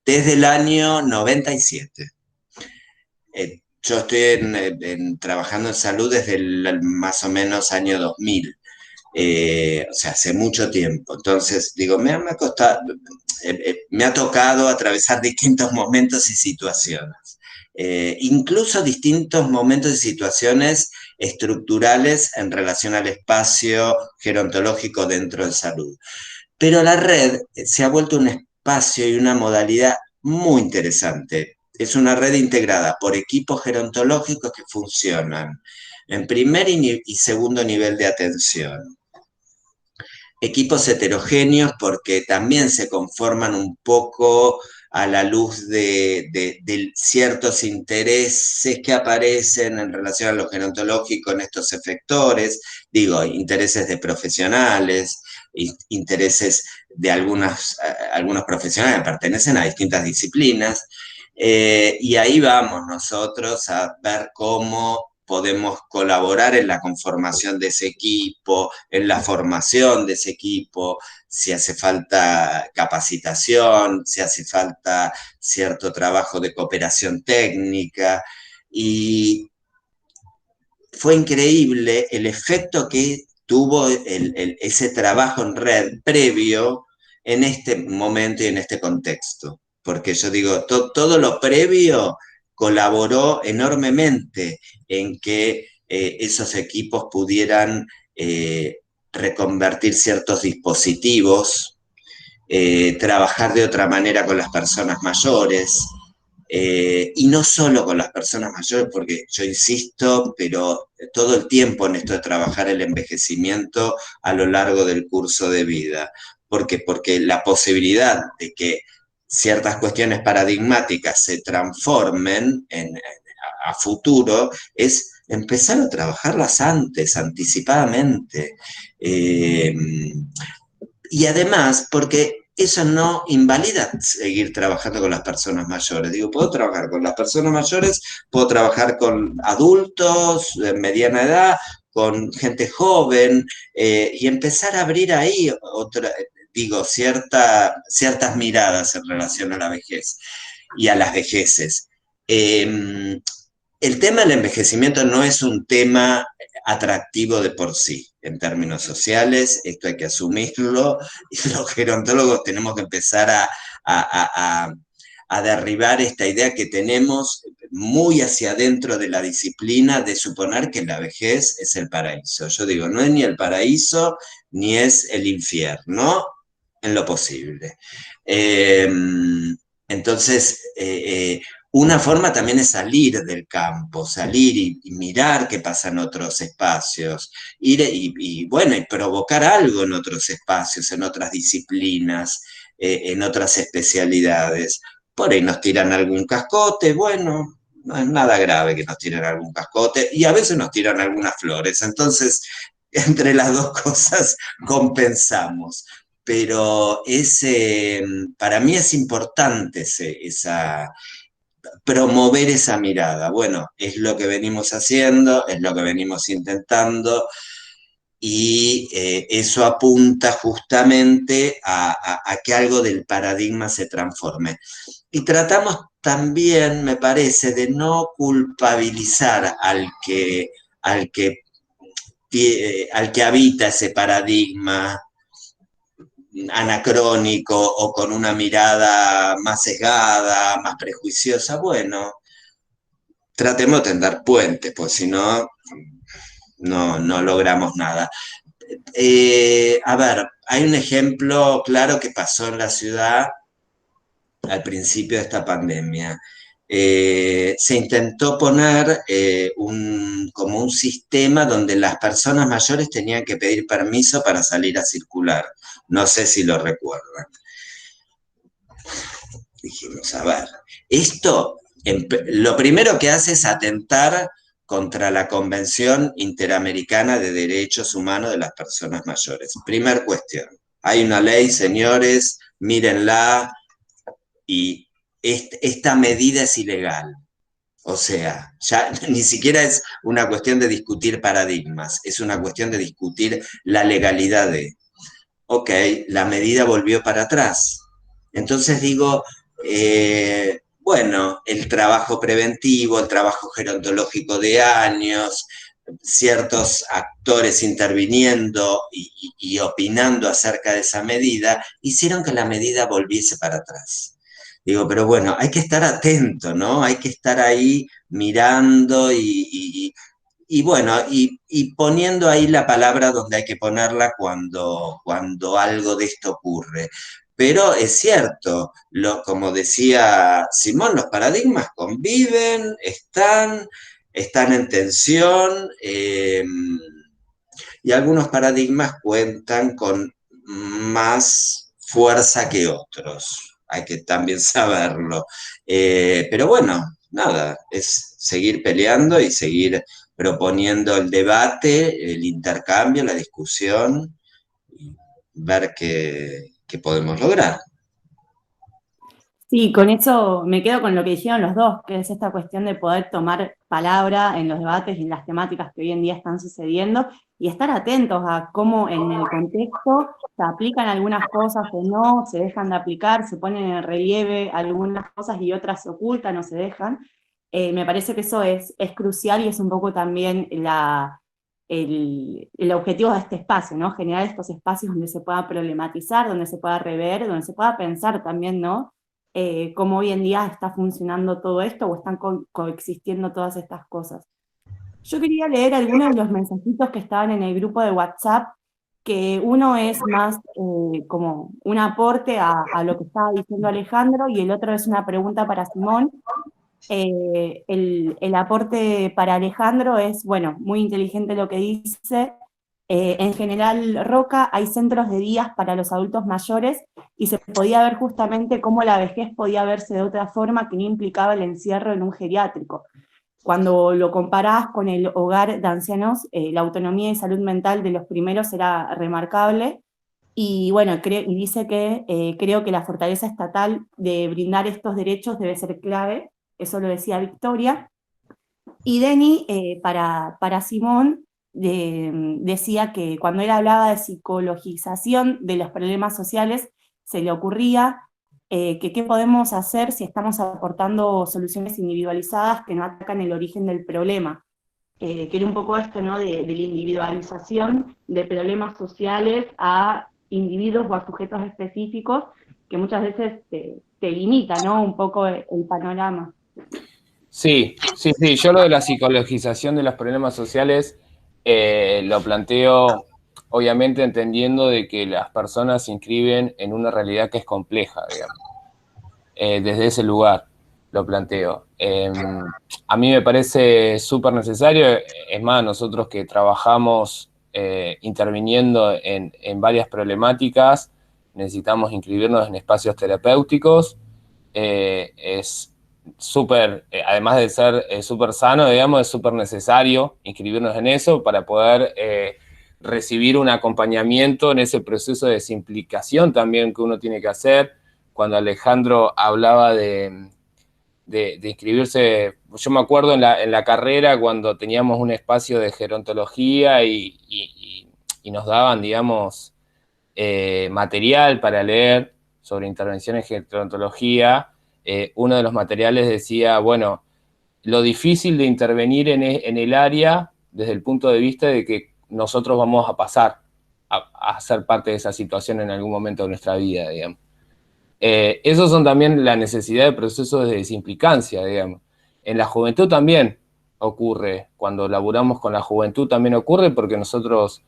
Speaker 3: desde el año 97. Yo estoy trabajando en salud desde el más o menos año 2000. O sea, hace mucho tiempo. Entonces, digo, me ha tocado atravesar distintos momentos y situaciones. Incluso distintos momentos y situaciones estructurales en relación al espacio gerontológico dentro de salud. Pero la red se ha vuelto un espacio y una modalidad muy interesante. Es una red integrada por equipos gerontológicos que funcionan en primer y segundo nivel de atención. Equipos heterogéneos porque también se conforman un poco a la luz de ciertos intereses que aparecen en relación a lo gerontológico en estos efectores, digo, intereses de profesionales, intereses de algunos profesionales que pertenecen a distintas disciplinas. Y ahí vamos nosotros a ver cómo podemos colaborar en la conformación de ese equipo, en la formación de ese equipo, si hace falta capacitación, si hace falta cierto trabajo de cooperación técnica. Y fue increíble el efecto que tuvo ese trabajo en red previo en este momento y en este contexto. Porque yo digo, todo lo previo colaboró enormemente en que esos equipos pudieran reconvertir ciertos dispositivos, trabajar de otra manera con las personas mayores, y no solo con las personas mayores, porque yo insisto, pero todo el tiempo en esto de trabajar el envejecimiento a lo largo del curso de vida. ¿Por qué? Porque la posibilidad de que ciertas cuestiones paradigmáticas se transformen a futuro es empezar a trabajarlas antes, anticipadamente. Y además, porque eso no invalida seguir trabajando con las personas mayores. Digo, puedo trabajar con las personas mayores, puedo trabajar con adultos de mediana edad, con gente joven, y empezar a abrir ahí ciertas miradas en relación a la vejez y a las vejeces. El tema del envejecimiento no es un tema atractivo de por sí, en términos sociales, esto hay que asumirlo, y los gerontólogos tenemos que empezar a derribar esta idea que tenemos muy hacia adentro de la disciplina de suponer que la vejez es el paraíso. Yo digo, no es ni el paraíso ni es el infierno, en lo posible. Entonces, una forma también es salir del campo, salir y mirar qué pasa en otros espacios, ir y bueno, y provocar algo en otros espacios, en otras disciplinas, en otras especialidades. Por ahí nos tiran algún cascote, bueno, no es nada grave que nos tiren algún cascote, y a veces nos tiran algunas flores, entonces entre las dos cosas compensamos. Pero para mí es importante promover esa mirada. Bueno, es lo que venimos haciendo, es lo que venimos intentando, y eso apunta justamente a que algo del paradigma se transforme. Y tratamos también, me parece, de no culpabilizar al que, al que habita ese paradigma anacrónico o con una mirada más sesgada, más prejuiciosa. Bueno, tratemos de tender puentes, pues si no, no logramos nada. A ver, hay un ejemplo claro que pasó en la ciudad al principio de esta pandemia. Se intentó poner como un sistema donde las personas mayores tenían que pedir permiso para salir a circular. No sé si lo recuerdan. Dijimos, a ver, esto lo primero que hace es atentar contra la Convención Interamericana de Derechos Humanos de las Personas Mayores. Primer cuestión. Hay una ley, señores, mírenla, y esta medida es ilegal. O sea, ya ni siquiera es una cuestión de discutir paradigmas, es una cuestión de discutir la legalidad de. Ok, la medida volvió para atrás. Entonces digo, bueno, el trabajo preventivo, el trabajo gerontológico de años, ciertos actores interviniendo y opinando acerca de esa medida, hicieron que la medida volviese para atrás. Digo, pero bueno, hay que estar atento, ¿no? Hay que estar ahí mirando y bueno, y poniendo ahí la palabra donde hay que ponerla cuando algo de esto ocurre. Pero es cierto, como decía Simón, los paradigmas conviven, están en tensión, y algunos paradigmas cuentan con más fuerza que otros. Hay que también saberlo. Pero bueno, nada, es seguir peleando y seguir proponiendo el debate, el intercambio, la discusión. ver qué podemos lograr.
Speaker 2: Sí, con eso me quedo con lo que dijeron los dos, que es esta cuestión de poder tomar palabra en los debates y en las temáticas que hoy en día están sucediendo y estar atentos a cómo en el contexto se aplican algunas cosas o no, se dejan de aplicar, se ponen en relieve algunas cosas y otras se ocultan o se dejan. Me parece que eso es crucial y es un poco también el objetivo de este espacio, ¿no? Generar estos espacios donde se pueda problematizar, donde se pueda rever, donde se pueda pensar también, ¿no? Cómo hoy en día está funcionando todo esto o están coexistiendo todas estas cosas. Yo quería leer algunos de los mensajitos que estaban en el grupo de WhatsApp, que uno es más como un aporte a lo que estaba diciendo Alejandro y el otro es una pregunta para Simón. El aporte para Alejandro es, bueno, muy inteligente lo que dice. En General Roca hay centros de días para los adultos mayores y se podía ver justamente cómo la vejez podía verse de otra forma que no implicaba el encierro en un geriátrico. Cuando lo comparás con el hogar de ancianos, la autonomía y salud mental de los primeros era remarcable. Y bueno, y dice que creo que la fortaleza estatal de brindar estos derechos debe ser clave, eso lo decía Victoria. Y Denny, para Simón, decía que cuando él hablaba de psicologización de los problemas sociales, se le ocurría que qué podemos hacer si estamos aportando soluciones individualizadas que no atacan el origen del problema. Que era un poco esto, ¿no? De la individualización de problemas sociales a individuos o a sujetos específicos que muchas veces te limita, ¿no? Un poco el panorama.
Speaker 1: Sí, sí, sí. Yo lo de la psicologización de los problemas sociales lo planteo, obviamente entendiendo de que las personas se inscriben en una realidad que es compleja, digamos. Desde ese lugar lo planteo. A mí me parece súper necesario, es más, nosotros que trabajamos interviniendo en varias problemáticas, necesitamos inscribirnos en espacios terapéuticos, es súper, además de ser súper sano, digamos, es súper necesario inscribirnos en eso para poder recibir un acompañamiento en ese proceso de desimplicación también que uno tiene que hacer. Cuando Alejandro hablaba de inscribirse, yo me acuerdo en la carrera cuando teníamos un espacio de gerontología y nos daban, digamos, material para leer sobre intervenciones en gerontología. Uno de los materiales decía, bueno, lo difícil de intervenir en el área desde el punto de vista de que nosotros vamos a pasar a ser parte de esa situación en algún momento de nuestra vida, digamos. Esos son también la necesidad de procesos de desimplicancia, digamos. En la juventud también ocurre, cuando laburamos con la juventud también ocurre porque nosotros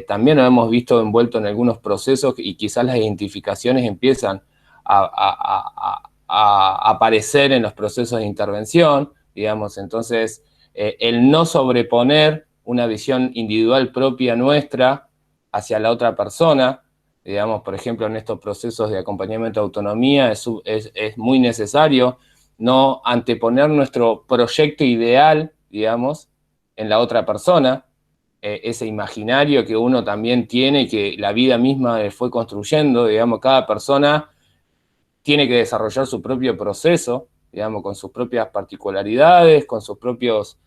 Speaker 1: también nos hemos visto envueltos en algunos procesos y quizás las identificaciones empiezan a aparecer en los procesos de intervención, digamos. Entonces, el no sobreponer una visión individual propia nuestra hacia la otra persona, digamos, por ejemplo, en estos procesos de acompañamiento de autonomía, es muy necesario no anteponer nuestro proyecto ideal, digamos, en la otra persona, ese imaginario que uno también tiene y que la vida misma fue construyendo, digamos, cada persona tiene que desarrollar su propio proceso, digamos, con sus propias particularidades, con sus propios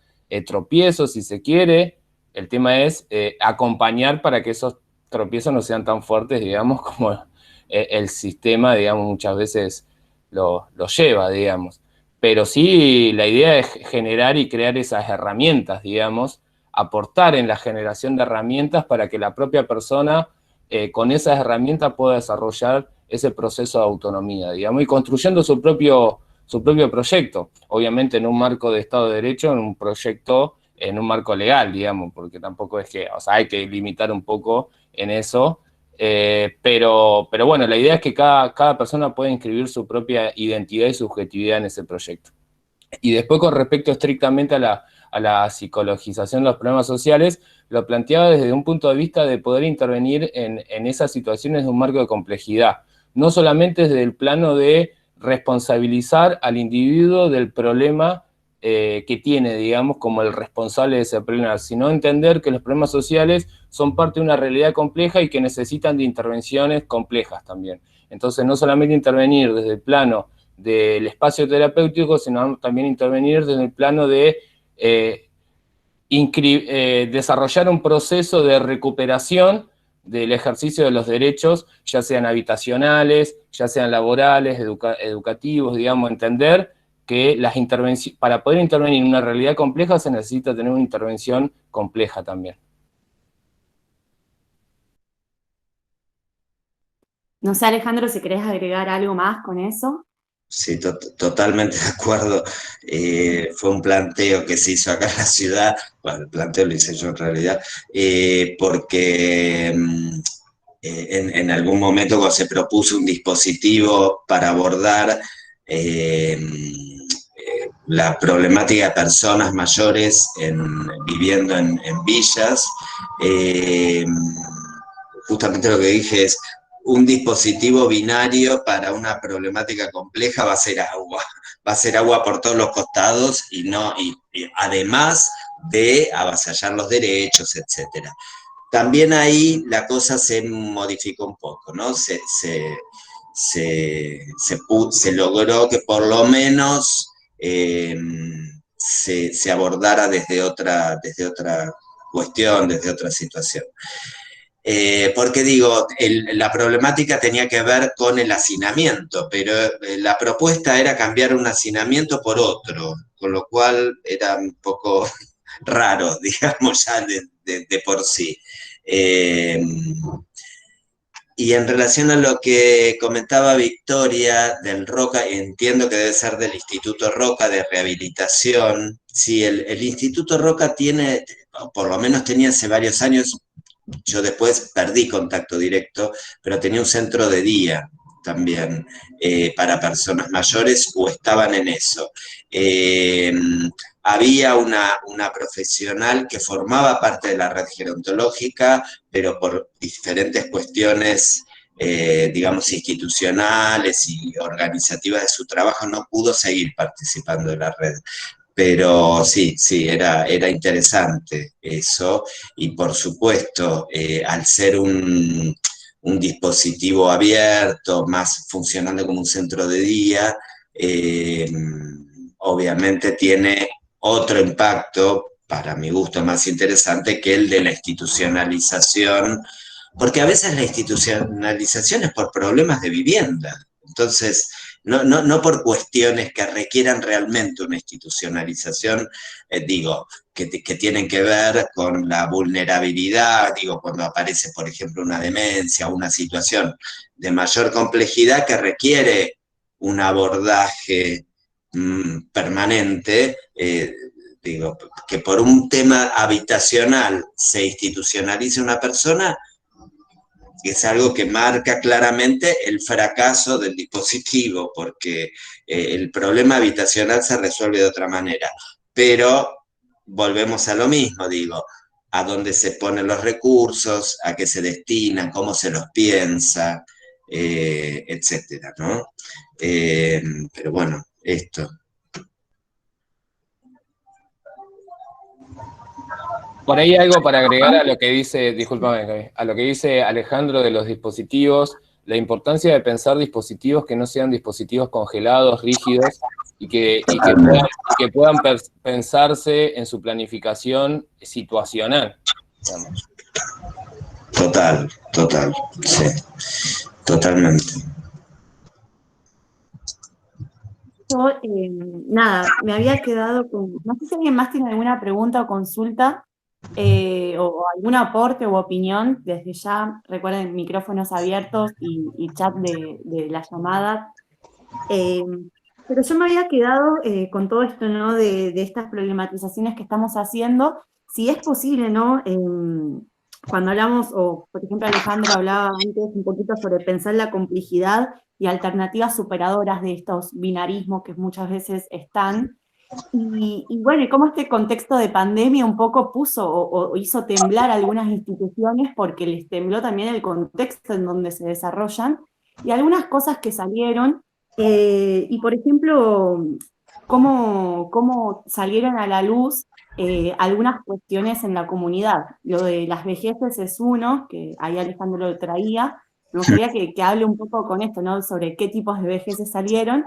Speaker 1: tropiezos, si se quiere. El tema es acompañar para que esos tropiezos no sean tan fuertes, digamos, como el sistema, digamos, muchas veces lo lleva, digamos. Pero sí, la idea es generar y crear esas herramientas, digamos, aportar en la generación de herramientas para que la propia persona con esas herramientas pueda desarrollar ese proceso de autonomía, digamos, y construyendo su propio proyecto, obviamente en un marco de Estado de Derecho, en un proyecto, en un marco legal, digamos, porque tampoco es que, o sea, hay que limitar un poco en eso, pero bueno, la idea es que cada persona pueda inscribir su propia identidad y subjetividad en ese proyecto. Y después, con respecto estrictamente a la psicologización de los problemas sociales, lo planteaba desde un punto de vista de poder intervenir en esas situaciones de un marco de complejidad, no solamente desde el plano de responsabilizar al individuo del problema que tiene, digamos, como el responsable de ese problema, sino entender que los problemas sociales son parte de una realidad compleja y que necesitan de intervenciones complejas también. Entonces, no solamente intervenir desde el plano del espacio terapéutico, sino también intervenir desde el plano de desarrollar un proceso de recuperación del ejercicio de los derechos, ya sean habitacionales, ya sean laborales, educativos, digamos, entender que para poder intervenir en una realidad compleja se necesita tener una intervención compleja también.
Speaker 2: No sé, Alejandro, si querés agregar algo más con eso.
Speaker 3: Sí, totalmente de acuerdo. Fue un planteo que se hizo acá en la ciudad, bueno, el planteo lo hice yo en realidad, porque en algún momento cuando se propuso un dispositivo para abordar la problemática de personas mayores viviendo en villas, eh, justamente lo que dije es, un dispositivo binario para una problemática compleja va a ser agua. Va a ser agua por todos los costados y además de avasallar los derechos, etcétera. También ahí la cosa se modificó un poco, ¿no? Se logró que por lo menos se abordara desde otra cuestión, desde otra situación. Porque digo, la problemática tenía que ver con el hacinamiento, pero la propuesta era cambiar un hacinamiento por otro, con lo cual era un poco raro, digamos, ya de por sí. Eh, y en relación a lo que comentaba Victoria del Roca, entiendo que debe ser del Instituto Roca de Rehabilitación. Sí, el Instituto Roca tiene, por lo menos tenía hace varios años, yo después perdí contacto directo, pero tenía un centro de día también para personas mayores o estaban en eso. Eh, Había una profesional que formaba parte de la red gerontológica, pero por diferentes cuestiones, digamos, institucionales y organizativas de su trabajo, no pudo seguir participando de la red. Pero sí, sí, era interesante eso. Y por supuesto, al ser un dispositivo abierto, más funcionando como un centro de día, eh, obviamente tiene otro impacto, para mi gusto más interesante, que el de la institucionalización, porque a veces la institucionalización es por problemas de vivienda. Entonces, no por cuestiones que requieran realmente una institucionalización, digo, que tienen que ver con la vulnerabilidad, digo, cuando aparece, por ejemplo, una demencia, una situación de mayor complejidad que requiere un abordaje permanente, digo, que por un tema habitacional se institucionalice una persona, es algo que marca claramente el fracaso del dispositivo, porque el problema habitacional se resuelve de otra manera. Pero volvemos a lo mismo, digo, a dónde se ponen los recursos, a qué se destinan, cómo se los piensa, etcétera, ¿no? Pero bueno, esto.
Speaker 1: Por ahí algo para agregar a lo que dice, discúlpame, a lo que dice Alejandro de los dispositivos, la importancia de pensar dispositivos que no sean dispositivos congelados, rígidos, y que puedan pensarse en su planificación situacional, digamos.
Speaker 3: Total, sí, totalmente.
Speaker 2: Yo, nada, me había quedado con, no sé si alguien más tiene alguna pregunta o consulta, o algún aporte o opinión, desde ya, recuerden, micrófonos abiertos y chat de la llamada. Pero yo me había quedado con todo esto, ¿no? De estas problematizaciones que estamos haciendo, si es posible, ¿no? Cuando hablamos, o por ejemplo Alejandro hablaba antes un poquito sobre pensar la complejidad y alternativas superadoras de estos binarismos que muchas veces están. Y bueno, y cómo este contexto de pandemia un poco puso o hizo temblar algunas instituciones porque les tembló también el contexto en donde se desarrollan y algunas cosas que salieron. Y por ejemplo, cómo salieron a la luz algunas cuestiones en la comunidad. Lo de las vejeces es uno, que ahí Alejandro lo traía. Me gustaría que hable un poco con esto, ¿no? Sobre qué tipos de vejeces salieron.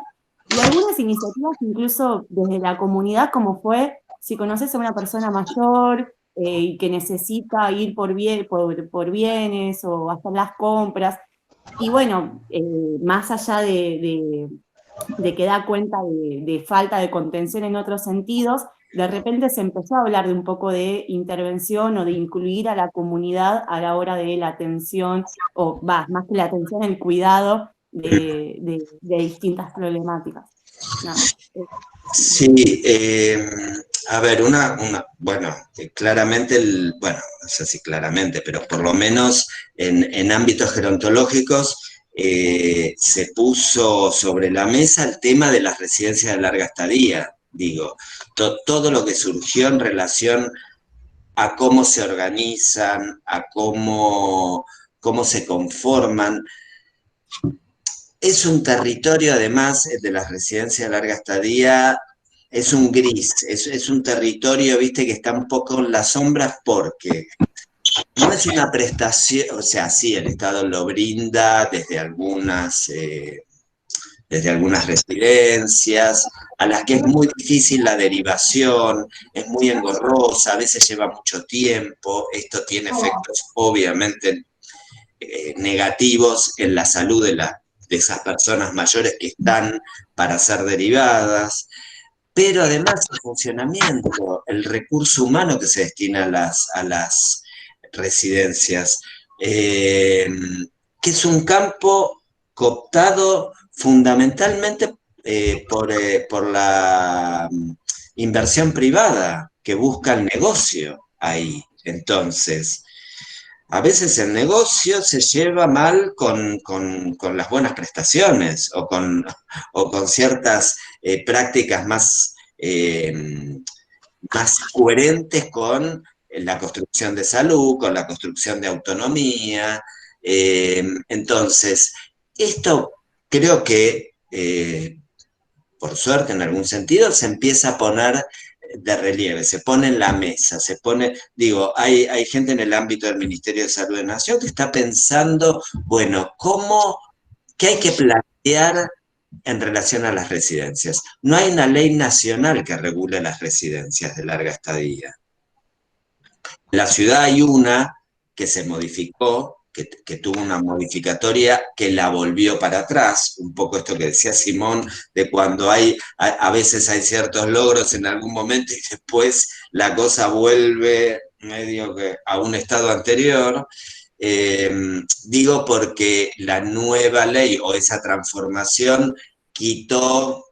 Speaker 2: Y algunas iniciativas incluso desde la comunidad, como fue, si conoces a una persona mayor y que necesita ir por bienes o hacer las compras, y bueno, más allá de que da cuenta de falta de contención en otros sentidos, de repente se empezó a hablar de un poco de intervención o de incluir a la comunidad a la hora de la atención, o más que la atención, el cuidado de distintas problemáticas. No,
Speaker 3: Sí, a ver, bueno, claramente, bueno, no sé si claramente, pero por lo menos en ámbitos gerontológicos se puso sobre la mesa el tema de las residencias de larga estadía. Digo, todo lo que surgió en relación a cómo se organizan, a cómo se conforman. Es un territorio, además, de las residencias de larga estadía, es un gris, es un territorio, viste, que está un poco en las sombras porque no es una prestación, o sea, sí, el Estado lo brinda desde algunas residencias, a las que es muy difícil la derivación, es muy engorrosa, a veces lleva mucho tiempo, esto tiene efectos obviamente negativos en la salud de esas personas mayores que están para ser derivadas, pero además el funcionamiento, el recurso humano que se destina a las residencias, que es un campo cooptado fundamentalmente por la inversión privada que busca el negocio ahí. Entonces, a veces el negocio se lleva mal con las buenas prestaciones o con ciertas prácticas más coherentes con la construcción de salud, con la construcción de autonomía. Entonces, esto creo que, por suerte en algún sentido, se empieza a poner de relieve, se pone en la mesa, se pone, digo, hay gente en el ámbito del Ministerio de Salud de Nación que está pensando, bueno, qué hay que plantear en relación a las residencias. No hay una ley nacional que regule las residencias de larga estadía. En la ciudad hay una que se modificó, que tuvo una modificatoria que la volvió para atrás, un poco esto que decía Simón, de cuando a veces hay ciertos logros en algún momento y después la cosa vuelve medio que a un estado anterior. Digo porque la nueva ley o esa transformación quitó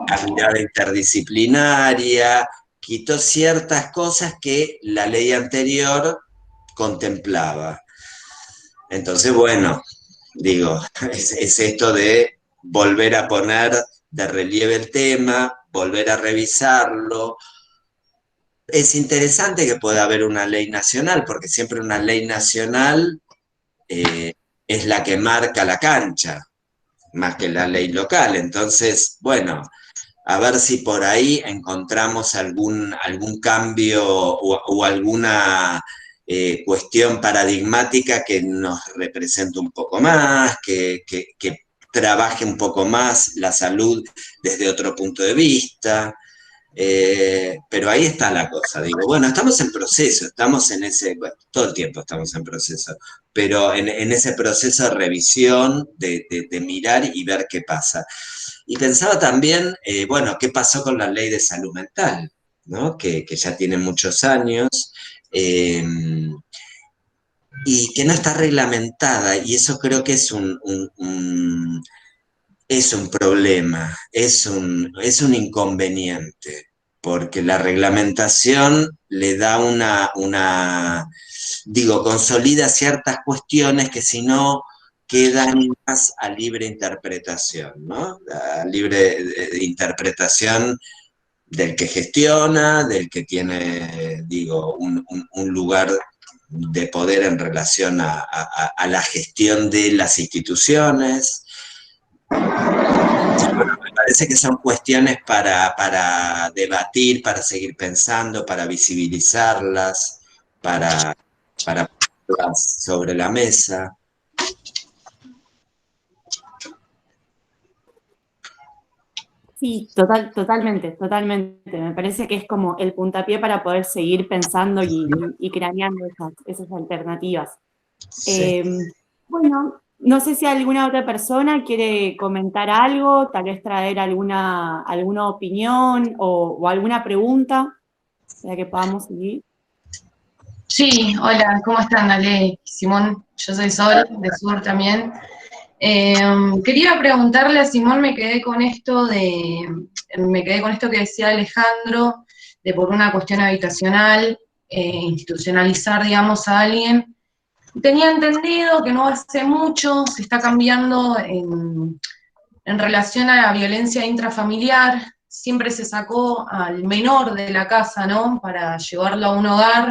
Speaker 3: la mirada interdisciplinaria, quitó ciertas cosas que la ley anterior contemplaba. Entonces, bueno, digo, es esto de volver a poner de relieve el tema, volver a revisarlo. Es interesante que pueda haber una ley nacional, porque siempre una ley nacional es la que marca la cancha, más que la ley local. Entonces, bueno, a ver si por ahí encontramos algún cambio o alguna cuestión paradigmática que nos represente un poco más, que trabaje un poco más la salud desde otro punto de vista. Pero ahí está la cosa, digo, bueno, estamos en proceso, estamos en bueno, todo el tiempo estamos en proceso, pero en ese proceso de revisión, de mirar y ver qué pasa. Y pensaba también, bueno, qué pasó con la ley de salud mental, ¿no? Que ya tiene muchos años, eh, y que no está reglamentada, y eso creo que es un problema, es un inconveniente, porque la reglamentación le da digo, consolida ciertas cuestiones que si no quedan más a libre interpretación, ¿no? A libre interpretación del que gestiona, del que tiene, digo, un lugar de poder en relación a la gestión de las instituciones. Bueno, me parece que son cuestiones para debatir, para seguir pensando, para visibilizarlas, para ponerlas sobre la mesa.
Speaker 2: Sí, totalmente. Me parece que es como el puntapié para poder seguir pensando y craneando esas alternativas.
Speaker 3: Sí.
Speaker 2: Eh, bueno, no sé si alguna otra persona quiere comentar algo, tal vez traer alguna opinión o alguna pregunta para que podamos seguir.
Speaker 4: Sí, hola, ¿cómo están, Ale? Simón, yo soy Sol, de Sur también. Quería preguntarle a Simón, me quedé con esto que decía Alejandro, de por una cuestión habitacional, institucionalizar, digamos, a alguien. Tenía entendido que no hace mucho se está cambiando en relación a la violencia intrafamiliar, siempre se sacó al menor de la casa, ¿no? Para llevarlo a un hogar,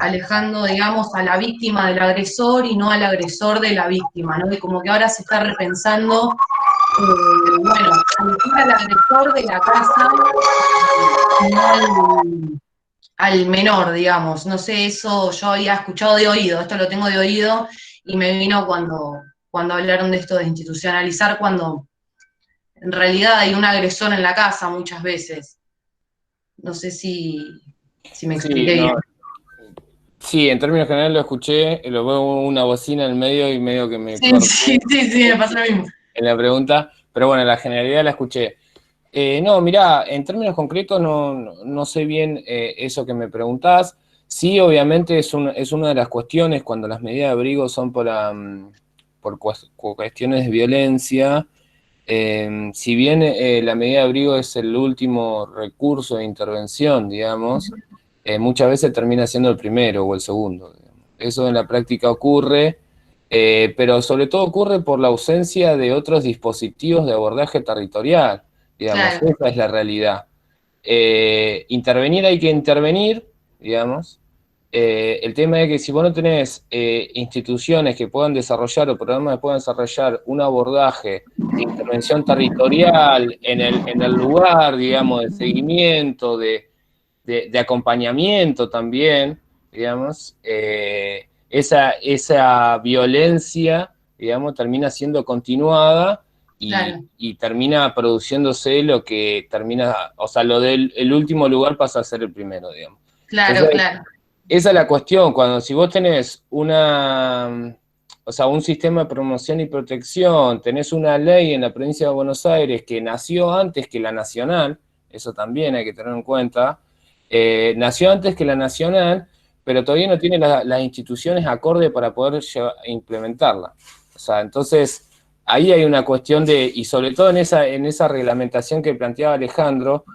Speaker 4: alejando, digamos, a la víctima del agresor y no al agresor de la víctima, ¿no? Y como que ahora se está repensando, bueno, alejar al agresor de la casa y no al menor, digamos. No sé, eso yo había escuchado de oído, esto lo tengo de oído, y me vino cuando hablaron de esto de institucionalizar, cuando en realidad hay un agresor en la casa muchas veces. No sé si me
Speaker 1: Sí,
Speaker 4: expliqué bien.
Speaker 1: no, sí, en términos generales lo escuché, lo veo una bocina en el medio y medio que me corté
Speaker 4: Sí, me pasa lo mismo.
Speaker 1: en la pregunta, pero bueno, la generalidad la escuché. No, mirá, en términos concretos no sé bien eso que me preguntás. Sí, obviamente es una de las cuestiones cuando las medidas de abrigo son por cuestiones de violencia. Si bien la medida de abrigo es el último recurso de intervención, digamos, muchas veces termina siendo el primero o el segundo, digamos. Eso en la práctica ocurre, pero sobre todo ocurre por la ausencia de otros dispositivos de abordaje territorial, digamos,
Speaker 4: Claro,
Speaker 1: esa es la realidad. Intervenir hay que intervenir, digamos. El tema es que si vos no tenés instituciones que puedan desarrollar o programas que puedan desarrollar un abordaje de intervención territorial en el lugar, digamos, de seguimiento, de acompañamiento también, digamos, esa violencia, digamos, termina siendo continuada
Speaker 4: claro,
Speaker 1: y termina produciéndose lo que termina, o sea, lo del el último lugar pasa a ser el primero, digamos.
Speaker 4: claro,
Speaker 1: Entonces,
Speaker 4: claro.
Speaker 1: esa es la cuestión, cuando si vos tenés o sea, un sistema de promoción y protección, tenés una ley en la provincia de Buenos Aires que nació antes que la nacional, eso también hay que tener en cuenta, nació antes que la nacional, pero todavía no tiene las instituciones acorde para poder implementarla. O sea, entonces, ahí hay una cuestión y sobre todo en esa reglamentación que planteaba Alejandro,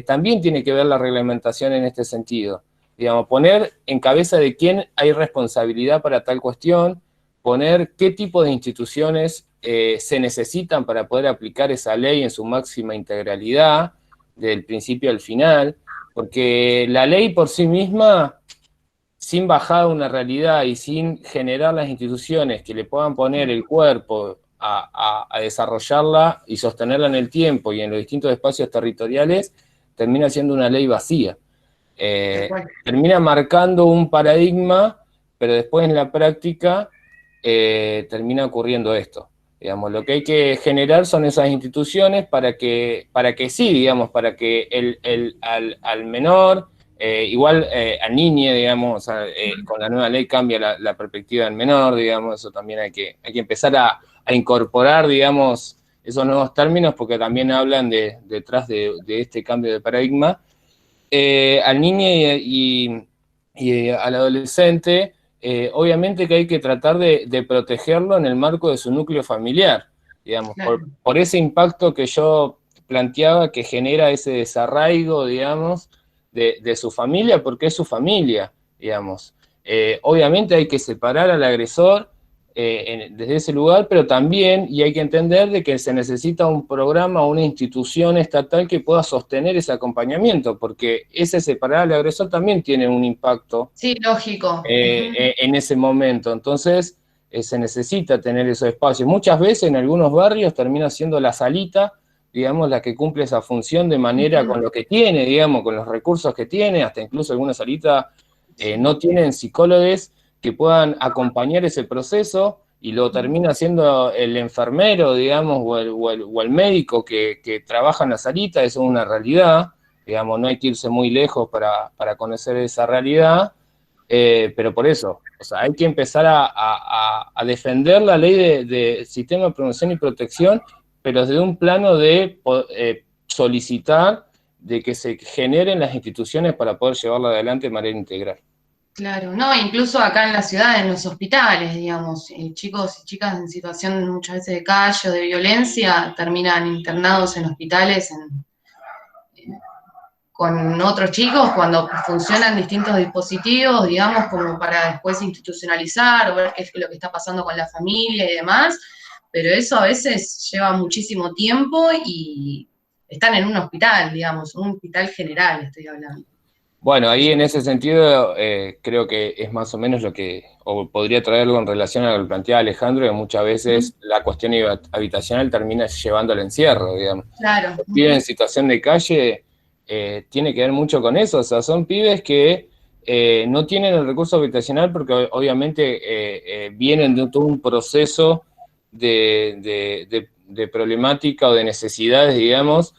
Speaker 1: también tiene que ver la reglamentación en este sentido. Digamos, poner en cabeza de quién hay responsabilidad para tal cuestión, poner qué tipo de instituciones se necesitan para poder aplicar esa ley en su máxima integralidad, del principio al final, porque la ley por sí misma, sin bajar a una realidad y sin generar las instituciones que le puedan poner el cuerpo a desarrollarla y sostenerla en el tiempo y en los distintos espacios territoriales, termina siendo una ley vacía. Termina marcando un paradigma, pero después en la práctica termina ocurriendo esto. Digamos, lo que hay que generar son esas instituciones para que sí, digamos, para que al menor, igual al niño, digamos, o sea, con la nueva ley cambia la perspectiva del menor, digamos, eso también hay que empezar a incorporar, digamos, esos nuevos términos, porque también hablan detrás de este cambio de paradigma. Al niño y al adolescente, obviamente que hay que tratar de protegerlo en el marco de su núcleo familiar, digamos,
Speaker 4: Claro.
Speaker 1: por ese impacto que yo planteaba que genera ese desarraigo, digamos, de su familia, porque es su familia, digamos. Obviamente hay que separar al agresor desde ese lugar, pero también, y hay que entender de que se necesita un programa o una institución estatal que pueda sostener ese acompañamiento, porque ese separar al agresor también tiene un impacto
Speaker 4: Sí, lógico.
Speaker 1: en ese momento. Entonces, se necesita tener esos espacios. Muchas veces en algunos barrios termina siendo la salita digamos, la que cumple esa función de manera con lo que tiene, digamos, con los recursos que tiene, hasta incluso algunas salitas no tienen psicólogos que puedan acompañar ese proceso y lo termina siendo el enfermero, digamos, o el médico que trabaja en la salita. Eso es una realidad, digamos, no hay que irse muy lejos para conocer esa realidad, pero por eso, o sea, hay que empezar a defender la ley de sistema de promoción y protección, pero desde un plano de solicitar de que se generen las instituciones para poder llevarla adelante de manera integral.
Speaker 4: Claro, no, incluso acá en la ciudad, en los hospitales, digamos, chicos y chicas en situación muchas veces de calle o de violencia terminan internados en hospitales con otros chicos cuando funcionan distintos dispositivos, digamos, como para después institucionalizar o ver qué es lo que está pasando con la familia y demás, pero eso a veces lleva muchísimo tiempo y están en un hospital, digamos, un hospital general estoy hablando.
Speaker 1: Bueno, ahí en ese sentido creo que es más o menos lo que, o podría traerlo en relación a lo que planteaba Alejandro, que muchas veces la cuestión habitacional termina llevando al encierro, digamos.
Speaker 4: Claro.
Speaker 1: Los pibes en situación de calle tiene que ver mucho con eso, o sea, son pibes que no tienen el recurso habitacional porque obviamente vienen de todo un proceso de problemática o de necesidades, digamos,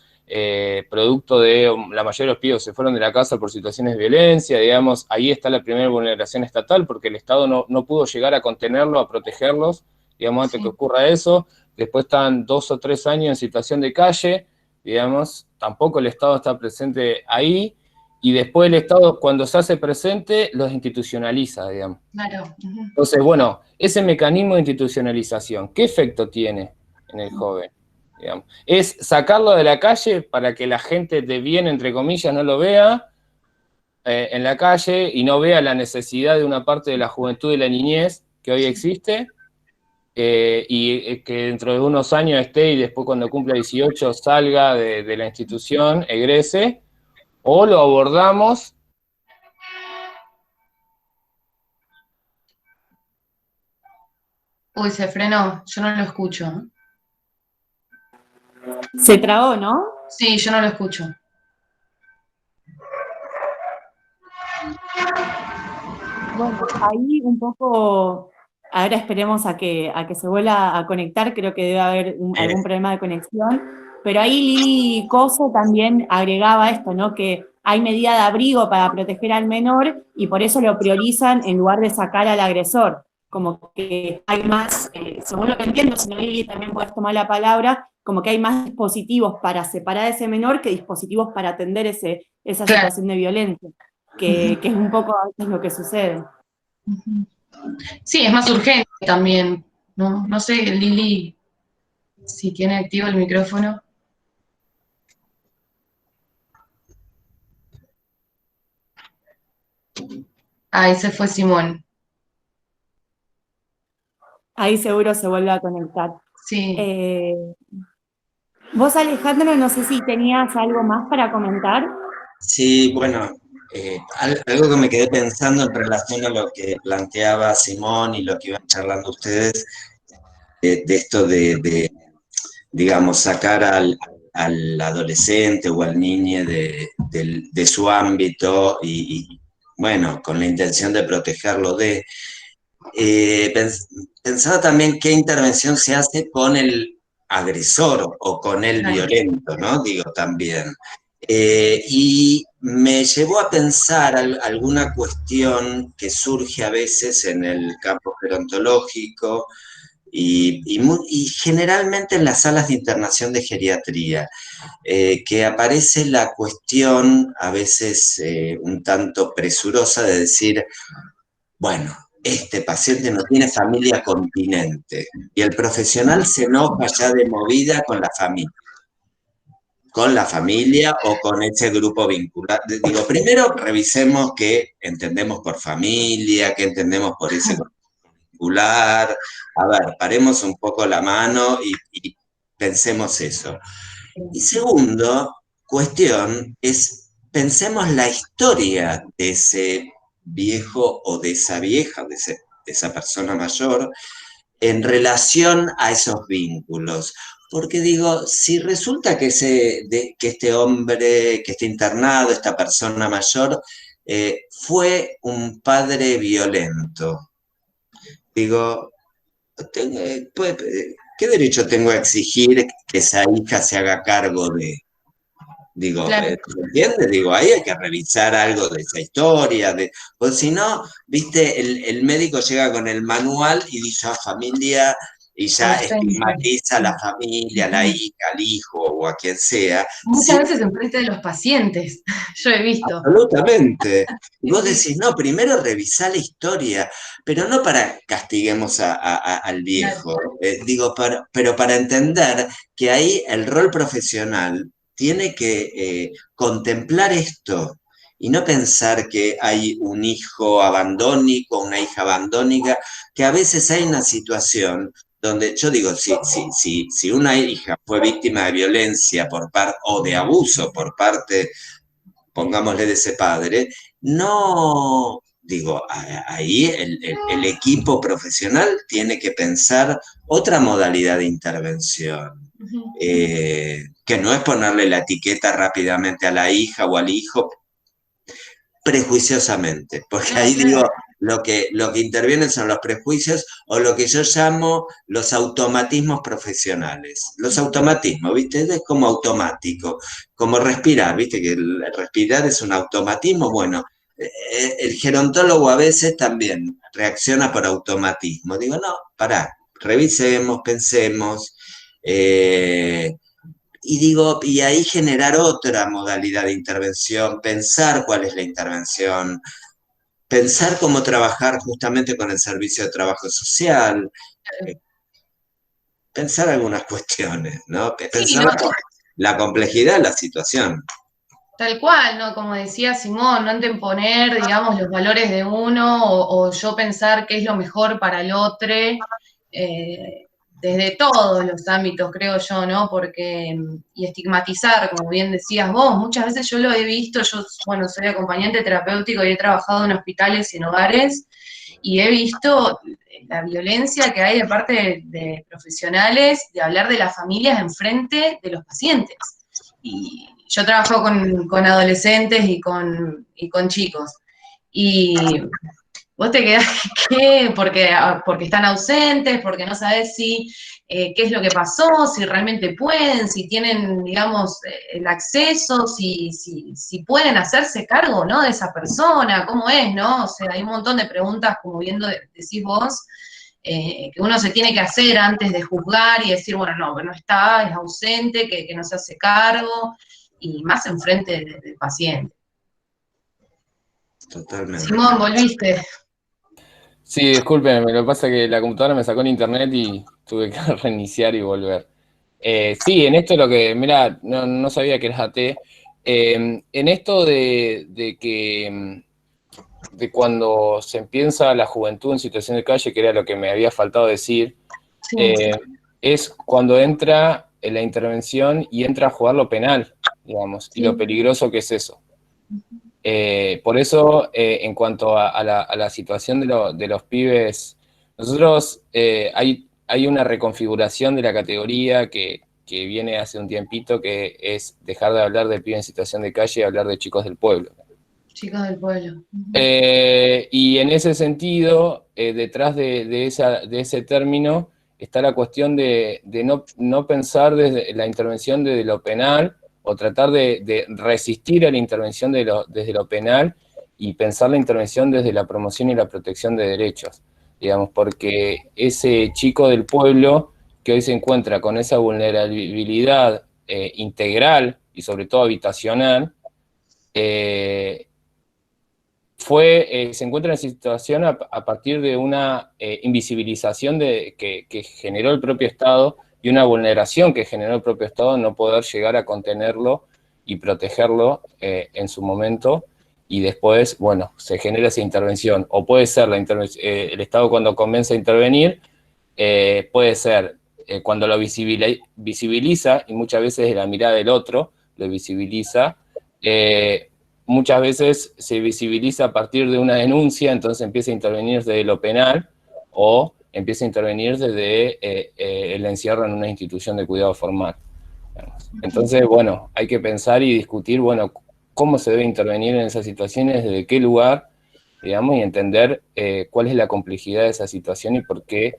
Speaker 1: producto de la mayoría de los pibes se fueron de la casa por situaciones de violencia, digamos, ahí está la primera vulneración estatal porque el Estado no pudo llegar a contenerlo, a protegerlos, digamos, antes que ocurra eso. Después están 2 o 3 años en situación de calle, digamos, tampoco el Estado está presente ahí, y después el Estado, cuando se hace presente, los institucionaliza, digamos.
Speaker 4: Claro.
Speaker 1: Entonces, bueno, ese mecanismo de institucionalización, ¿qué efecto tiene en el joven? Digamos, es sacarlo de la calle para que la gente de bien, entre comillas, no lo vea en la calle y no vea la necesidad de una parte de la juventud y la niñez que hoy existe, y que dentro de unos años esté y después cuando cumpla 18 salga de la institución, egrese, o lo abordamos.
Speaker 4: Uy, se frenó, yo no lo escucho.
Speaker 2: Se trabó, ¿no?
Speaker 4: Sí, yo no lo escucho.
Speaker 2: Bueno, ahí un poco, ahora esperemos a que se vuelva a conectar, creo que debe haber algún problema de conexión, pero ahí Lili Coso también agregaba esto, ¿no? Que hay medida de abrigo para proteger al menor y por eso lo priorizan en lugar de sacar al agresor, como que hay más, según lo que entiendo, si no Lili también puedes tomar la palabra, como que hay más dispositivos para separar a ese menor que dispositivos para atender esa situación de violencia. Que es un poco a veces lo que sucede.
Speaker 4: Sí, es más urgente también, ¿no? No sé, Lili, si tiene activo el micrófono. Ahí se fue Simón.
Speaker 2: Ahí seguro se vuelve a conectar.
Speaker 4: Sí.
Speaker 2: Vos, Alejandro, no sé si tenías algo más para comentar.
Speaker 3: Sí, bueno, algo que me quedé pensando en relación a lo que planteaba Simón y lo que iban charlando ustedes, de esto digamos, sacar al adolescente o al niño de su ámbito y, bueno, con la intención de protegerlo pensaba también qué intervención se hace con el agresor o con el violento, ¿no? Digo, también. Y me llevó a pensar alguna cuestión que surge a veces en el campo gerontológico y generalmente en las salas de internación de geriatría, que aparece la cuestión a veces un tanto presurosa de decir, bueno, este paciente no tiene familia continente, y el profesional se enoja ya de movida con la familia o con ese grupo vincular. Digo, primero revisemos qué entendemos por familia, qué entendemos por ese grupo vincular. A ver, paremos un poco la mano y pensemos eso. Y segundo, cuestión es, pensemos la historia de ese viejo o de esa vieja, de esa persona mayor, en relación a esos vínculos. porque digo, si resulta que, que este hombre que está internado, esta persona mayor, fue un padre violento, digo, pues, ¿qué derecho tengo a exigir que esa hija se haga cargo de? Digo,
Speaker 4: Claro.
Speaker 3: ¿entiendes? Digo, ahí hay que revisar algo de esa historia, pues si no, viste, el médico llega con el manual y dice, familia, y ya
Speaker 4: Ausente.
Speaker 3: estigmatiza a la familia, a la hija, al hijo o a quien sea.
Speaker 4: Muchas veces enfrente de los pacientes, yo he visto.
Speaker 3: Absolutamente. Y vos
Speaker 4: Sí,
Speaker 3: decís, no, primero revisá la historia, pero no para castiguemos al
Speaker 4: claro.
Speaker 3: viejo. Digo, pero para entender que ahí el rol profesional tiene que contemplar esto y no pensar que hay un hijo abandónico, una hija abandónica, que a veces hay una situación donde yo digo, si una hija fue víctima de violencia por parte o de abuso por parte, pongámosle, de ese padre, no, digo, ahí el equipo profesional tiene que pensar otra modalidad de intervención, que no es ponerle la etiqueta rápidamente a la hija o al hijo prejuiciosamente, porque
Speaker 4: No,
Speaker 3: ahí digo,
Speaker 4: claro.
Speaker 3: lo que intervienen son los prejuicios o lo que yo llamo los automatismos profesionales. Los automatismos, ¿viste? Es como automático, como respirar, ¿viste? Que el respirar es un automatismo. Bueno, el gerontólogo a veces también reacciona por automatismo. Digo, no, pará, revisemos, pensemos. Y digo, y ahí generar otra modalidad de intervención, pensar cuál es la intervención, pensar cómo trabajar justamente con el servicio de trabajo social, eh, pensar algunas cuestiones, ¿no?
Speaker 4: Sí,
Speaker 3: Pensar
Speaker 4: no,
Speaker 3: la complejidad de la situación.
Speaker 4: tal cual, ¿no? Como decía Simón, no anteponer, digamos, los valores de uno o yo pensar qué es lo mejor para el otro, desde todos los ámbitos, creo yo, ¿no? Porque, y estigmatizar, como bien decías vos, muchas veces yo lo he visto, yo, bueno, soy acompañante terapéutico y he trabajado en hospitales y en hogares, y he visto la violencia que hay de parte de profesionales de hablar de las familias enfrente de los pacientes. Y yo trabajo con adolescentes y con chicos. Y vos te quedás, ¿qué? Porque están ausentes, porque no sabes si qué es lo que pasó, si realmente pueden, si tienen, digamos, el acceso, si pueden hacerse cargo, ¿no? De esa persona, cómo es, ¿no? O sea, hay un montón de preguntas, como viendo decís vos, que uno se tiene que hacer antes de juzgar y decir, bueno, no, que no está, es ausente, que no se hace cargo, y más enfrente del paciente.
Speaker 3: Totalmente.
Speaker 4: Simón, volviste.
Speaker 1: Sí, discúlpenme, lo que pasa es que la computadora me sacó en internet y tuve que reiniciar y volver. Sí, en esto lo que, mira, no sabía que eras AT. En esto de que de cuando se empieza la juventud en situación de calle, que era lo que me había faltado decir,
Speaker 4: Sí,
Speaker 1: es cuando entra en la intervención y entra a jugar lo penal, digamos, y lo
Speaker 4: sí.
Speaker 1: peligroso que es eso. Por eso, en cuanto a la situación de los pibes, nosotros hay una reconfiguración de la categoría que viene hace un tiempito, que es dejar de hablar de pibes en situación de calle y hablar de chicos del pueblo.
Speaker 4: Chicos del pueblo.
Speaker 1: Y en ese sentido, detrás de ese término está la cuestión de no pensar desde la intervención desde lo penal o tratar de resistir a la intervención desde lo penal y pensar la intervención desde la promoción y la protección de derechos, digamos, porque ese chico del pueblo que hoy se encuentra con esa vulnerabilidad integral y sobre todo habitacional, se encuentra en situación a partir de una invisibilización que generó el propio Estado y una vulneración que generó el propio Estado, no poder llegar a contenerlo y protegerlo en su momento, y después, bueno, se genera esa intervención. O puede ser el Estado cuando comienza a intervenir, puede ser cuando lo visibiliza, y muchas veces de la mirada del otro, lo visibiliza, muchas veces se visibiliza a partir de una denuncia, entonces empieza a intervenir desde lo penal, o empieza a intervenir desde el encierro en una institución de cuidado formal. Entonces, bueno, hay que pensar y discutir, bueno, cómo se debe intervenir en esas situaciones, desde qué lugar, digamos, y entender cuál es la complejidad de esa situación y por qué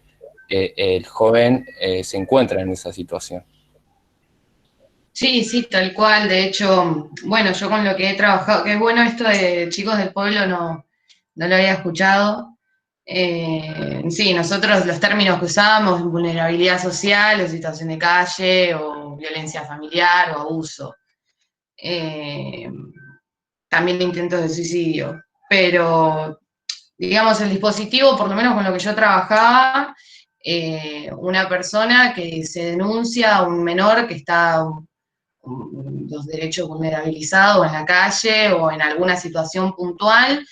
Speaker 1: el joven se encuentra en esa situación.
Speaker 4: Sí, sí, tal cual. De hecho, bueno, yo con lo que he trabajado, que es bueno esto de chicos del pueblo, no lo había escuchado. Sí, nosotros los términos que usamos, vulnerabilidad social, o situación de calle, o violencia familiar, o abuso. Eh, También intentos de suicidio. Pero, digamos, el dispositivo, por lo menos con lo que yo trabajaba, una persona que se denuncia a un menor que está los derechos vulnerabilizados en la calle o en alguna situación puntual,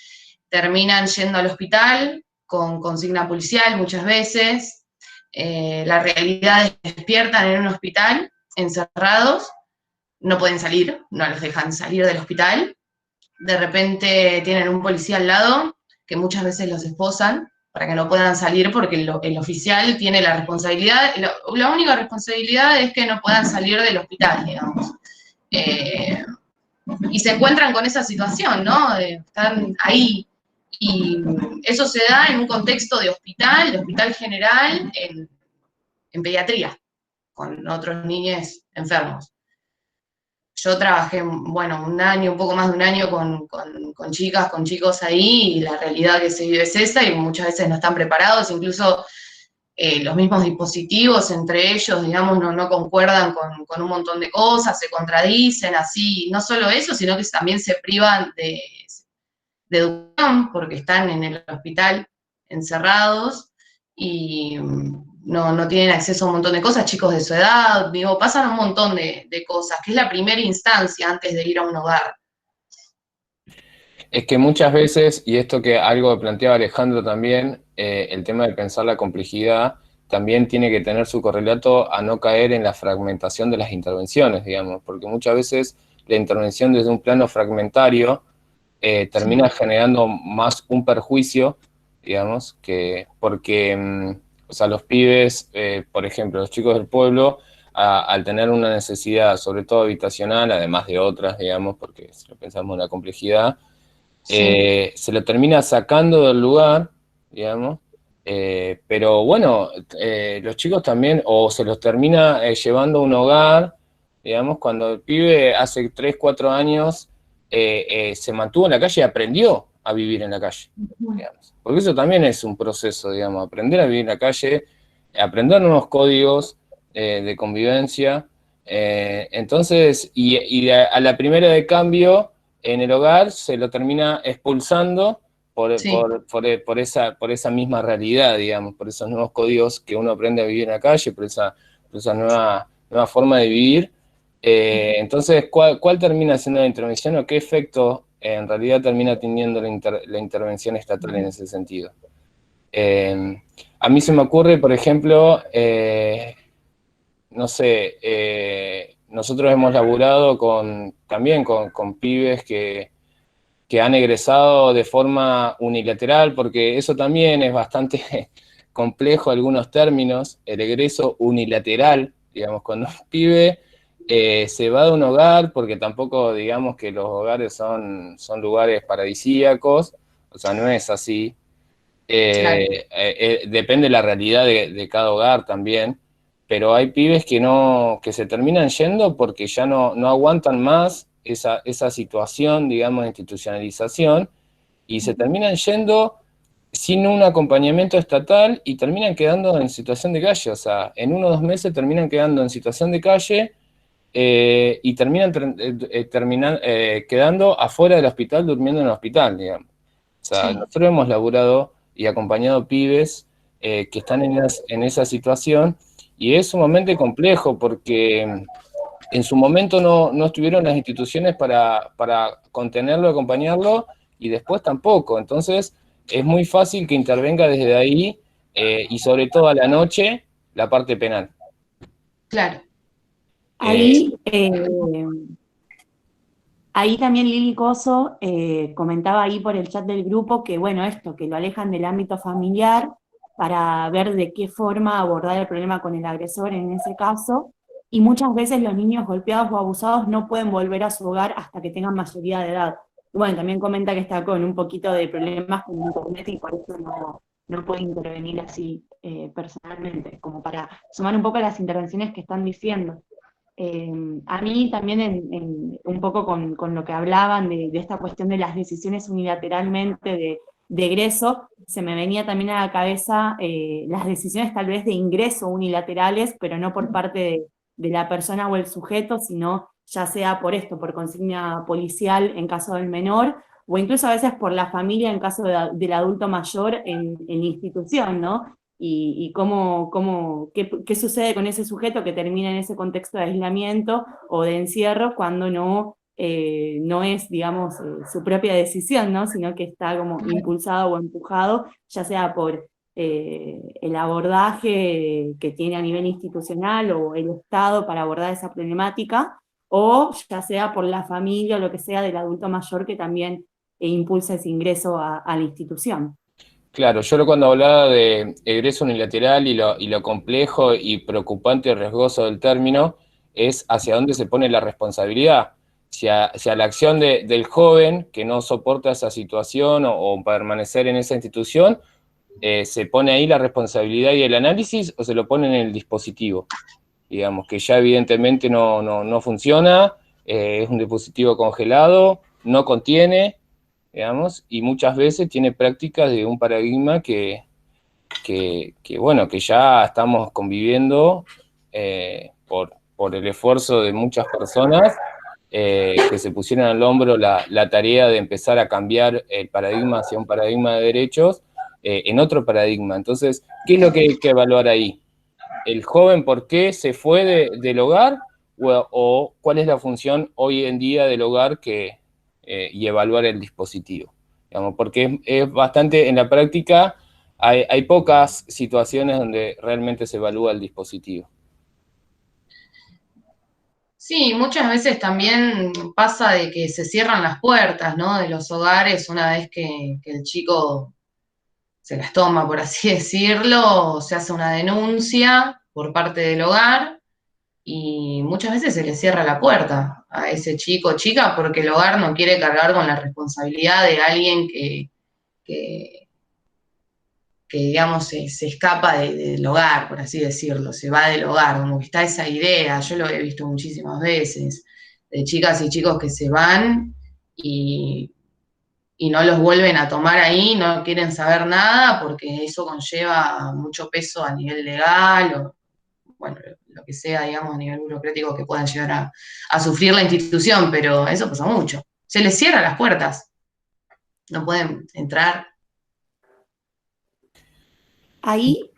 Speaker 4: terminan yendo al hospital con consigna policial muchas veces. La realidad es que despiertan en un hospital, encerrados, no pueden salir, no los dejan salir del hospital. De repente tienen un policía al lado que muchas veces los esposan para que no puedan salir porque el oficial tiene la responsabilidad, la única responsabilidad es que no puedan salir del hospital, digamos. Eh, y se encuentran con esa situación, ¿no? Están ahí. Y eso se da en un contexto de hospital general, en pediatría, con otros niños enfermos. Yo trabajé, bueno, un año, un poco más de un año con chicas, con chicos ahí, y la realidad que se vive es esa, y muchas veces no están preparados, incluso los mismos dispositivos entre ellos, digamos, no concuerdan con un montón de cosas, se contradicen, así, no solo eso, sino que también se privan de educación porque están en el hospital encerrados y no tienen acceso a un montón de cosas, chicos de su edad, digo, pasan un montón de cosas, que es la primera instancia antes de ir a un hogar.
Speaker 1: Es que muchas veces, y esto que algo planteaba Alejandro también, el tema de pensar la complejidad también tiene que tener su correlato a no caer en la fragmentación de las intervenciones, digamos, porque muchas veces la intervención desde un plano fragmentario termina generando más un perjuicio, digamos, que porque, o sea, los pibes, por ejemplo, los chicos del pueblo, al tener una necesidad, sobre todo habitacional, además de otras, digamos, porque si lo pensamos en la complejidad, se lo termina sacando del lugar, digamos, pero bueno, los chicos también, o se los termina llevando a un hogar, digamos, cuando el pibe hace 3, 4 años se mantuvo en la calle y aprendió a vivir en la calle, digamos. Porque eso también es un proceso, digamos, aprender a vivir en la calle, aprender nuevos códigos de convivencia. Entonces, a la primera de cambio en el hogar se lo termina expulsando
Speaker 4: Sí.
Speaker 1: por esa misma realidad, digamos, por esos nuevos códigos que uno aprende a vivir en la calle, por esa nueva forma de vivir. Entonces, ¿cuál termina siendo la intervención o qué efecto en realidad termina teniendo la intervención estatal en ese sentido? A mí se me ocurre, por ejemplo, no sé, nosotros hemos laburado también con pibes que han egresado de forma unilateral, porque eso también es bastante complejo, algunos términos, el egreso unilateral, digamos, cuando un pibe se va de un hogar, porque tampoco digamos que los hogares son lugares paradisíacos, o sea, no es así.
Speaker 4: Claro.
Speaker 1: Depende de la realidad de cada hogar también, pero hay pibes que se terminan yendo porque ya no aguantan más esa situación, digamos, de institucionalización, y se terminan yendo sin un acompañamiento estatal y terminan quedando en situación de calle, o sea, en 1 o 2 meses terminan quedando en situación de calle y terminan quedando afuera del hospital, durmiendo en el hospital, digamos. O sea,
Speaker 4: Sí.
Speaker 1: nosotros hemos laburado y acompañado pibes que están en esa situación y es sumamente complejo porque en su momento no estuvieron las instituciones para contenerlo, acompañarlo y después tampoco. Entonces es muy fácil que intervenga desde ahí y sobre todo a la noche la parte penal.
Speaker 4: Claro.
Speaker 1: Eh,
Speaker 2: Ahí, ahí también Lili Coso comentaba ahí por el chat del grupo que, bueno, esto, que lo alejan del ámbito familiar para ver de qué forma abordar el problema con el agresor en ese caso, y muchas veces los niños golpeados o abusados no pueden volver a su hogar hasta que tengan mayoría de edad. Y bueno, también comenta que está con un poquito de problemas con internet y por eso no puede intervenir así personalmente, como para sumar un poco a las intervenciones que están diciendo. A mí también un poco con lo que hablaban de esta cuestión de las decisiones unilateralmente de egreso, se me venía también a la cabeza las decisiones tal vez de ingreso unilaterales, pero no por parte de la persona o el sujeto, sino ya sea por esto, por consigna policial en caso del menor, o incluso a veces por la familia en caso del adulto mayor en la institución, ¿no? Y qué sucede con ese sujeto que termina en ese contexto de aislamiento o de encierro cuando no es, digamos, su propia decisión, ¿no? Sino que está como impulsado o empujado, ya sea por el abordaje que tiene a nivel institucional o el Estado para abordar esa problemática, o ya sea por la familia o lo que sea del adulto mayor que también impulsa ese ingreso a la institución.
Speaker 1: Claro, yo cuando hablaba de egreso unilateral y lo complejo y preocupante y riesgoso del término, es hacia dónde se pone la responsabilidad. Si a la acción del joven que no soporta esa situación o permanecer en esa institución, se pone ahí la responsabilidad y el análisis, o se lo pone en el dispositivo, digamos, que ya evidentemente no funciona, es un dispositivo congelado, no contiene, digamos, y muchas veces tiene prácticas de un paradigma que bueno, que ya estamos conviviendo por el esfuerzo de muchas personas que se pusieron al hombro la tarea de empezar a cambiar el paradigma hacia un paradigma de derechos en otro paradigma. Entonces, ¿qué es lo que hay que evaluar ahí? ¿El joven por qué se fue del hogar o cuál es la función hoy en día del hogar y evaluar el dispositivo? Digamos, porque es bastante, en la práctica, hay pocas situaciones donde realmente se evalúa el dispositivo.
Speaker 4: Sí, muchas veces también pasa de que se cierran las puertas, ¿no? De los hogares una vez que el chico se las toma, por así decirlo, se hace una denuncia por parte del hogar y muchas veces se le cierra la puerta a ese chico o chica porque el hogar no quiere cargar con la responsabilidad de alguien que, que digamos, se escapa del hogar, por así decirlo, se va del hogar, como que está esa idea, yo lo he visto muchísimas veces, de chicas y chicos que se van y no los vuelven a tomar ahí, no quieren saber nada, porque eso conlleva mucho peso a nivel legal, o bueno, lo que sea, digamos, a nivel burocrático que puedan llegar a sufrir la institución, pero eso pasa mucho. Se les cierran las puertas, no pueden entrar.
Speaker 2: Ahí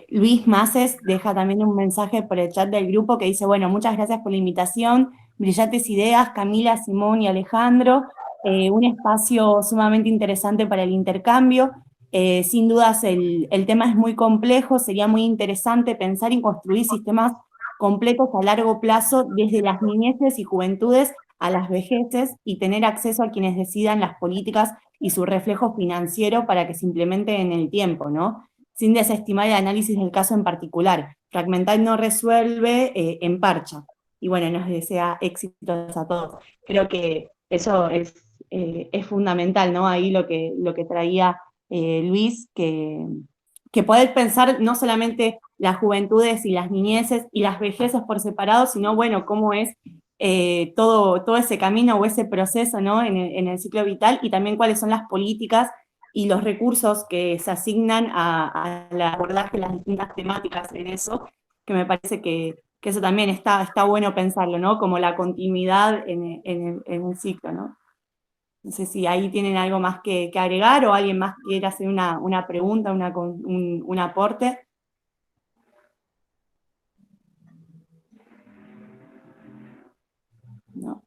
Speaker 2: Luis Maces deja también un mensaje por el chat del grupo que dice, bueno, muchas gracias por la invitación, brillantes ideas, Camila, Simón y Alejandro, un espacio sumamente interesante para el intercambio. Sin dudas el tema es muy complejo, sería muy interesante pensar en construir sistemas completos a largo plazo desde las niñeces y juventudes a las vejeces y tener acceso a quienes decidan las políticas y su reflejo financiero para que se implementen en el tiempo, ¿no? Sin desestimar el análisis del caso en particular. Fragmentar no resuelve, emparcha. Y bueno, nos desea éxitos a todos. Creo que eso es fundamental, ¿no? Ahí lo que traía Luis, que poder pensar no solamente las juventudes y las niñeces y las vejeces por separado, sino, bueno, cómo es todo ese camino o ese proceso, ¿no? en el ciclo vital, y también cuáles son las políticas y los recursos que se asignan al abordaje de las distintas temáticas en eso, que me parece que eso también está bueno pensarlo, ¿no? Como la continuidad en el ciclo, ¿no? No sé si ahí tienen algo más que agregar o alguien más quiere hacer una pregunta, un aporte. No.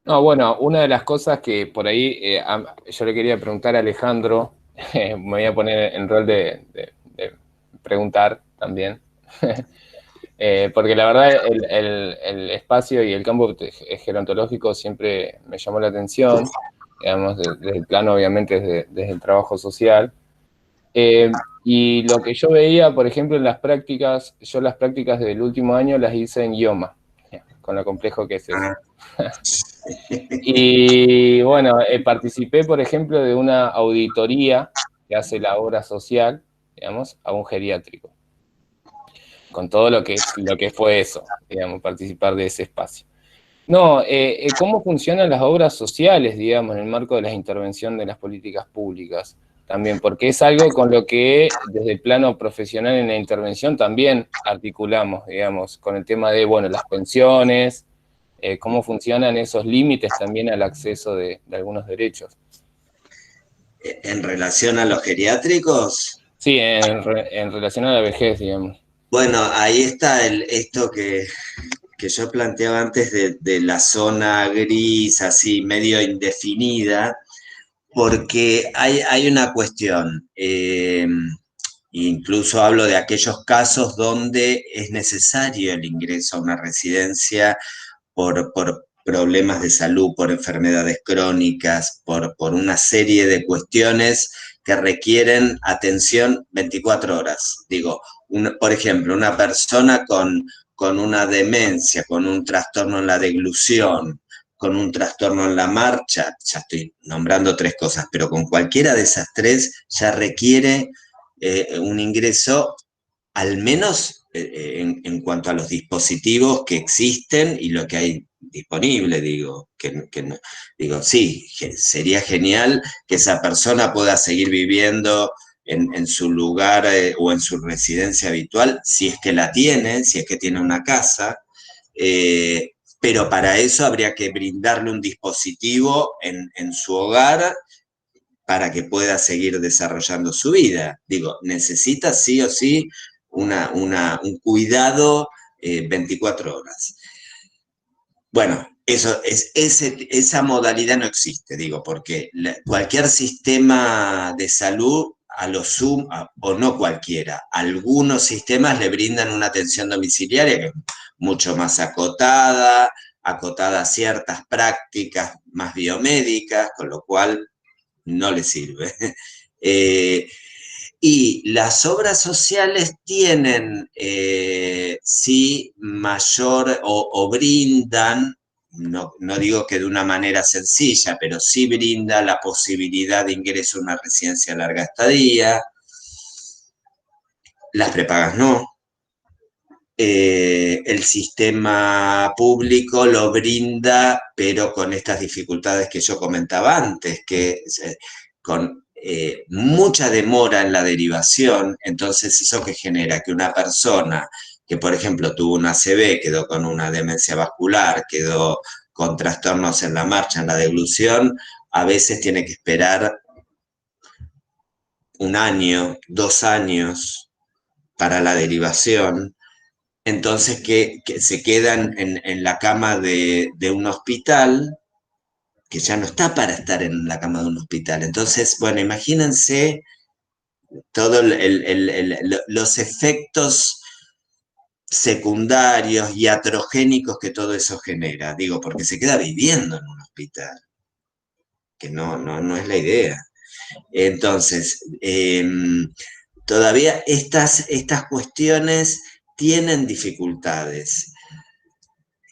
Speaker 1: No, bueno, una de las cosas que por ahí yo le quería preguntar a Alejandro, me voy a poner en rol de preguntar también, porque la verdad el espacio y el campo gerontológico siempre me llamó la atención, digamos, desde el plano obviamente desde el trabajo social, Y lo que yo veía, por ejemplo, en las prácticas, yo las prácticas del último año las hice en IOMA, con lo complejo que es eso. Y bueno, participé, por ejemplo, de una auditoría que hace la obra social, digamos, a un geriátrico, con todo lo que fue eso, digamos, participar de ese espacio. No, ¿cómo funcionan las obras sociales, digamos, en el marco de la intervención de las políticas públicas? También, porque es algo con lo que desde el plano profesional en la intervención también articulamos, digamos, con el tema de, bueno, las pensiones, cómo funcionan esos límites también al acceso de algunos derechos.
Speaker 3: ¿En relación a los geriátricos?
Speaker 1: Sí, en relación a la vejez, digamos.
Speaker 3: Bueno, ahí está esto que yo planteaba antes de la zona gris, así medio indefinida, porque hay una cuestión, incluso hablo de aquellos casos donde es necesario el ingreso a una residencia por problemas de salud, por enfermedades crónicas, por una serie de cuestiones que requieren atención 24 horas. Digo, por ejemplo, una persona con una demencia, con un trastorno en la deglución, con un trastorno en la marcha, ya estoy nombrando 3 cosas, pero con cualquiera de esas 3 ya requiere un ingreso al menos en cuanto a los dispositivos que existen y lo que hay disponible, digo, digo, sí, sería genial que esa persona pueda seguir viviendo en su lugar o en su residencia habitual, si es que la tiene, si es que tiene una casa, pero para eso habría que brindarle un dispositivo en su hogar para que pueda seguir desarrollando su vida. Digo, necesita sí o sí un cuidado 24 horas. Bueno, esa modalidad no existe, digo, porque cualquier sistema de salud, a lo sumo, o no cualquiera, algunos sistemas le brindan una atención domiciliaria que es mucho más acotada a ciertas prácticas más biomédicas, con lo cual no le sirve. Y las obras sociales tienen, sí, mayor o brindan, no digo que de una manera sencilla, pero sí brinda la posibilidad de ingreso a una residencia a larga estadía. Las prepagas no. El sistema público lo brinda, pero con estas dificultades que yo comentaba antes, que con mucha demora en la derivación, entonces eso que genera que una persona que, por ejemplo, tuvo una ACV, quedó con una demencia vascular, quedó con trastornos en la marcha, en la deglución, a veces tiene que esperar 1 año, 2 años para la derivación. Entonces, que se quedan en la cama de un hospital, que ya no está para estar en la cama de un hospital. Entonces, bueno, imagínense todos los efectos secundarios y iatrogénicos que todo eso genera. Digo, porque se queda viviendo en un hospital, que no es la idea. Entonces, todavía estas cuestiones tienen dificultades.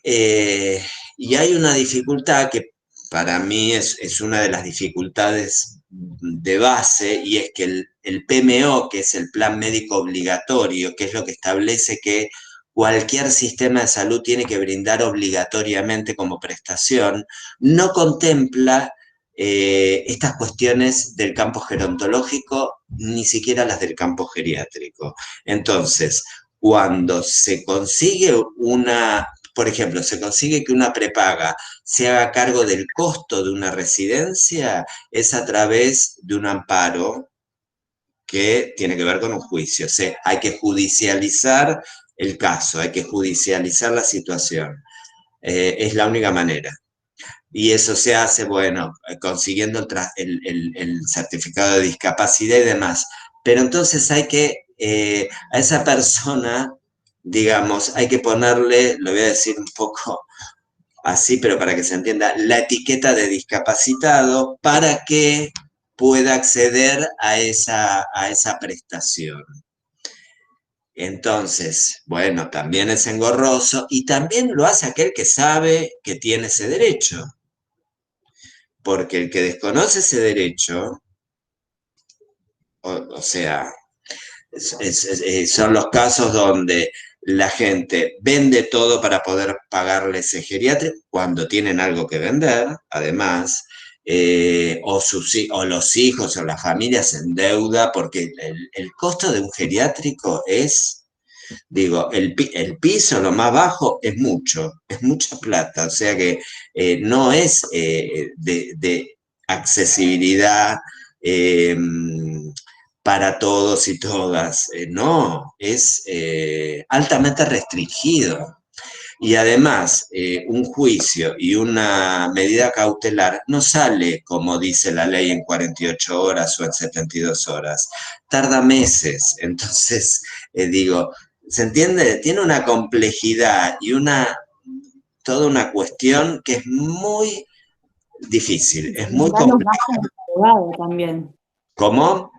Speaker 3: Y hay una dificultad que para mí es una de las dificultades de base, y es que el PMO, que es el Plan Médico Obligatorio, que es lo que establece que cualquier sistema de salud tiene que brindar obligatoriamente como prestación, no contempla estas cuestiones del campo gerontológico, ni siquiera las del campo geriátrico. Entonces, cuando se consigue por ejemplo, se consigue que una prepaga se haga cargo del costo de una residencia, es a través de un amparo que tiene que ver con un juicio. O sea, hay que judicializar el caso, hay que judicializar la situación. Es la única manera. Y eso se hace, bueno, consiguiendo el certificado de discapacidad y demás. Pero entonces hay que, a esa persona, digamos, hay que ponerle, lo voy a decir un poco así, pero para que se entienda, la etiqueta de discapacitado para que pueda acceder a esa prestación. Entonces, bueno, también es engorroso y también lo hace aquel que sabe que tiene ese derecho, porque el que desconoce ese derecho, o sea, son los casos donde la gente vende todo para poder pagarle ese geriátrico cuando tienen algo que vender, además, o los hijos o las familias se endeuda porque el costo de un geriátrico es, digo, el piso, lo más bajo, es mucha plata, o sea que no es de accesibilidad para todos y todas, no, es altamente restringido. Y además, un juicio y una medida cautelar no sale, como dice la ley, en 48 horas o en 72 horas. Tarda meses. Entonces, digo, ¿se entiende? Tiene una complejidad y toda una cuestión que es muy difícil, es muy
Speaker 2: Solventar los
Speaker 3: compleja.
Speaker 2: gastos del abogado también.
Speaker 3: ¿Cómo?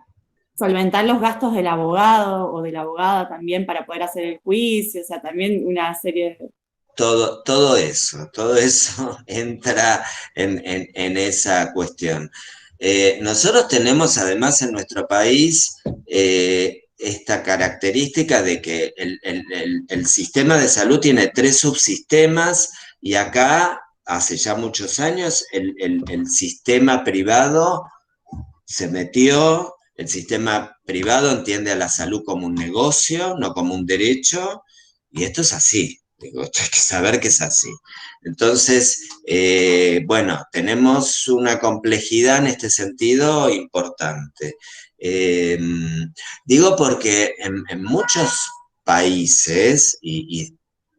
Speaker 2: Solventar los gastos del abogado o de la abogada también para poder hacer el juicio, o sea, también una serie de...
Speaker 3: Todo eso entra en esa cuestión. Nosotros tenemos además en nuestro país esta característica de que el sistema de salud tiene 3 subsistemas y acá, hace ya muchos años, el sistema privado se metió, el sistema privado entiende a la salud como un negocio, no como un derecho, y esto es así. Digo, esto hay que saber que es así. Entonces, bueno, tenemos una complejidad en este sentido importante. Digo porque en muchos países, y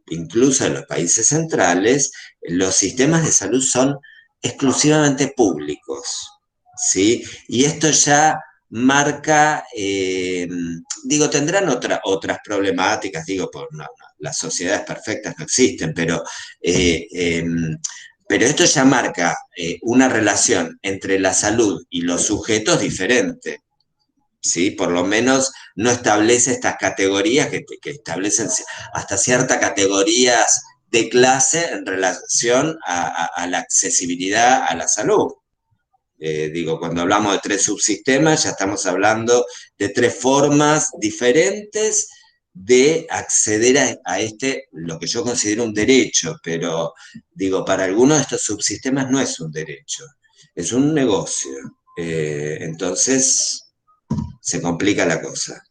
Speaker 3: incluso en los países centrales, los sistemas de salud son exclusivamente públicos, ¿sí? Y esto ya marca, digo, tendrán otras problemáticas, digo, no, las sociedades perfectas no existen, pero esto ya marca una relación entre la salud y los sujetos diferente, ¿sí? Por lo menos no establece estas categorías que establecen hasta ciertas categorías de clase en relación a la accesibilidad a la salud. Digo, cuando hablamos de 3 subsistemas, ya estamos hablando de 3 formas diferentes de acceder a lo que yo considero un derecho, pero digo, para algunos de estos subsistemas no es un derecho, es un negocio. Entonces, se complica la cosa.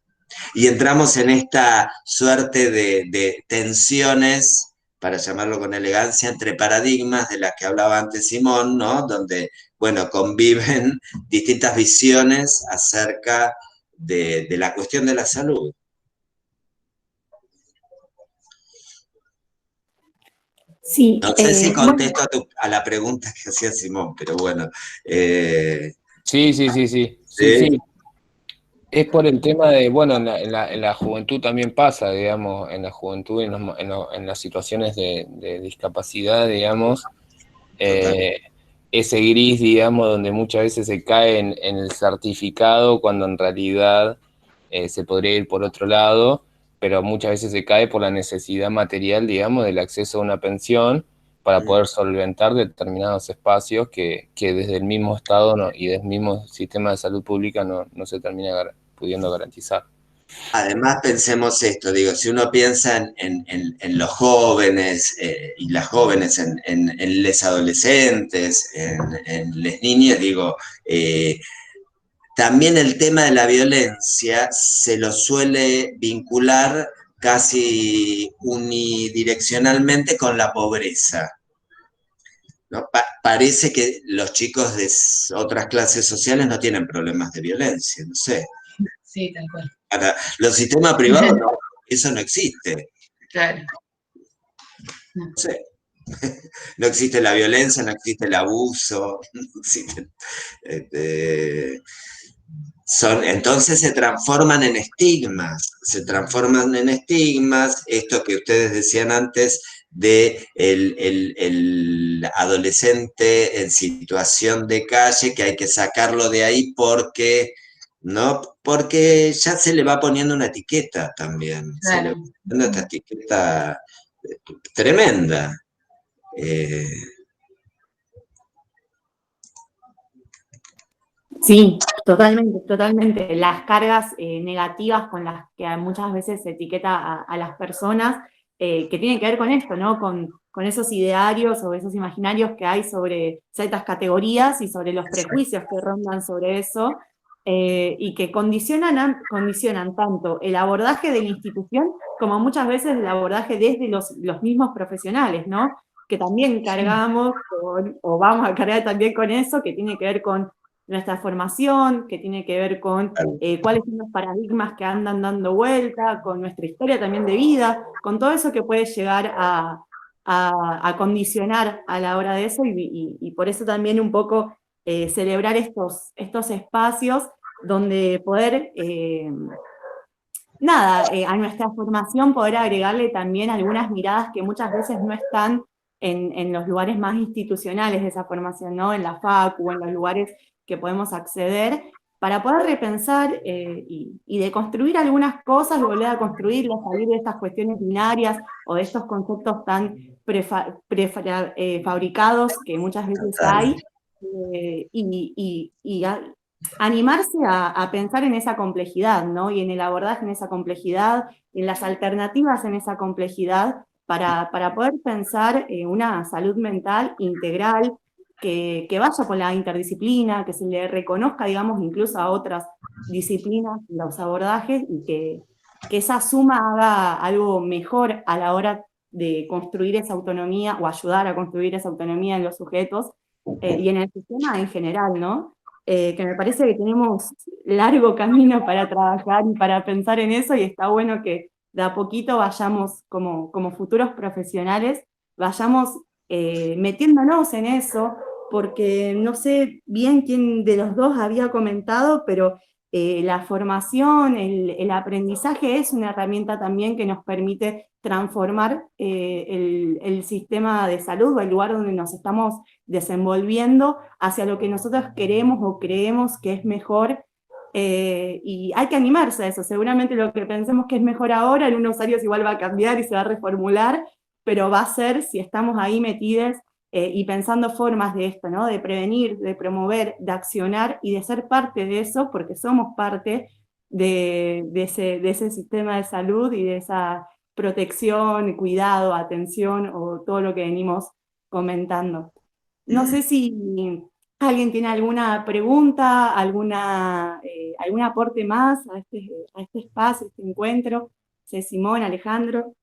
Speaker 3: Y entramos en esta suerte de tensiones, para llamarlo con elegancia, entre paradigmas de las que hablaba antes Simón, ¿no? Donde, bueno, conviven distintas visiones acerca de la cuestión de la salud.
Speaker 2: Sí,
Speaker 3: No sé si
Speaker 2: bueno,
Speaker 3: contesto a la pregunta que hacía Simón, pero bueno.
Speaker 1: Sí.
Speaker 3: ¿Sí?
Speaker 1: Es por el tema de, bueno, en la juventud también pasa, digamos, en la juventud, en las situaciones de discapacidad, digamos,
Speaker 3: Total.
Speaker 1: ese gris, digamos, donde muchas veces se cae en el certificado cuando en realidad se podría ir por otro lado, pero muchas veces se cae por la necesidad material, digamos, del acceso a una pensión para poder solventar determinados espacios que desde el mismo Estado y del mismo sistema de salud pública no se termina pudiendo garantizar.
Speaker 3: Además, pensemos esto, digo, si uno piensa en los jóvenes y las jóvenes, en los adolescentes, en las niñas, digo, también el tema de la violencia se lo suele vincular casi unidireccionalmente con la pobreza, ¿no? Parece que los chicos de otras clases sociales no tienen problemas de violencia, no sé.
Speaker 4: Sí, tal cual.
Speaker 3: Para los sistemas privados no, eso no existe.
Speaker 4: Claro.
Speaker 3: No sé. No existe la violencia, no existe el abuso, no existe, entonces se transforman en estigmas, esto que ustedes decían antes de el adolescente en situación de calle, que hay que sacarlo de ahí porque, ¿no? Porque ya se le va poniendo una etiqueta también, se le va poniendo esta etiqueta tremenda.
Speaker 2: Sí, totalmente, totalmente. Las cargas negativas con las que muchas veces se etiqueta a las personas, que tienen que ver con esto, ¿no? Con esos idearios o esos imaginarios que hay sobre ciertas categorías y sobre los prejuicios que rondan sobre eso, y que condicionan tanto el abordaje de la institución como muchas veces el abordaje desde los mismos profesionales, ¿no? Que también cargamos o vamos a cargar también con eso, que tiene que ver con nuestra formación, que tiene que ver con cuáles son los paradigmas que andan dando vuelta, con nuestra historia también de vida, con todo eso que puede llegar a condicionar a la hora de eso, y por eso también un poco celebrar estos espacios donde poder, a nuestra formación poder agregarle también algunas miradas que muchas veces no están en los lugares más institucionales de esa formación, ¿no? En la facu, en los lugares que podemos acceder, para poder repensar y deconstruir algunas cosas y volver a construirlas, salir de estas cuestiones binarias o de estos conceptos tan prefabricados que muchas veces hay, y animarse a pensar en esa complejidad, ¿no? Y en el abordaje en esa complejidad, en las alternativas en esa complejidad, para poder pensar una salud mental integral, que vaya por la interdisciplina, que se le reconozca, digamos, incluso a otras disciplinas los abordajes, y que esa suma haga algo mejor a la hora de construir esa autonomía o ayudar a construir esa autonomía en los sujetos y en el sistema en general, ¿no? Que me parece que tenemos largo camino para trabajar y para pensar en eso, y está bueno que de a poquito vayamos, como futuros profesionales, vayamos metiéndonos en eso, porque no sé bien quién de los dos había comentado, pero la formación, el aprendizaje es una herramienta también que nos permite transformar el sistema de salud o el lugar donde nos estamos desenvolviendo hacia lo que nosotros queremos o creemos que es mejor, y hay que animarse a eso. Seguramente lo que pensemos que es mejor ahora, en unos años igual va a cambiar y se va a reformular, pero va a ser si estamos ahí metidos y pensando formas de esto, ¿no? De prevenir, de promover, de accionar y de ser parte de eso, porque somos parte de ese sistema de salud y de esa protección, cuidado, atención o todo lo que venimos comentando. No sé si alguien tiene alguna pregunta, algún aporte más a este espacio, a este encuentro. No sé, Simón, Alejandro.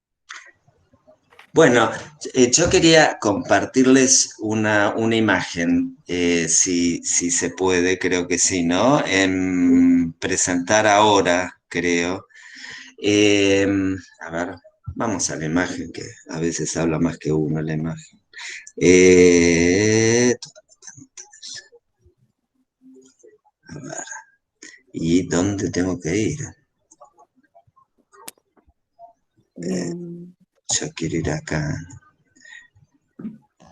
Speaker 3: Bueno, yo quería compartirles una imagen, si se puede, creo que sí, ¿no? En presentar ahora, creo. A ver, vamos a la imagen, que a veces habla más que uno la imagen. A ver, ¿y dónde tengo que ir? Yo quiero ir acá.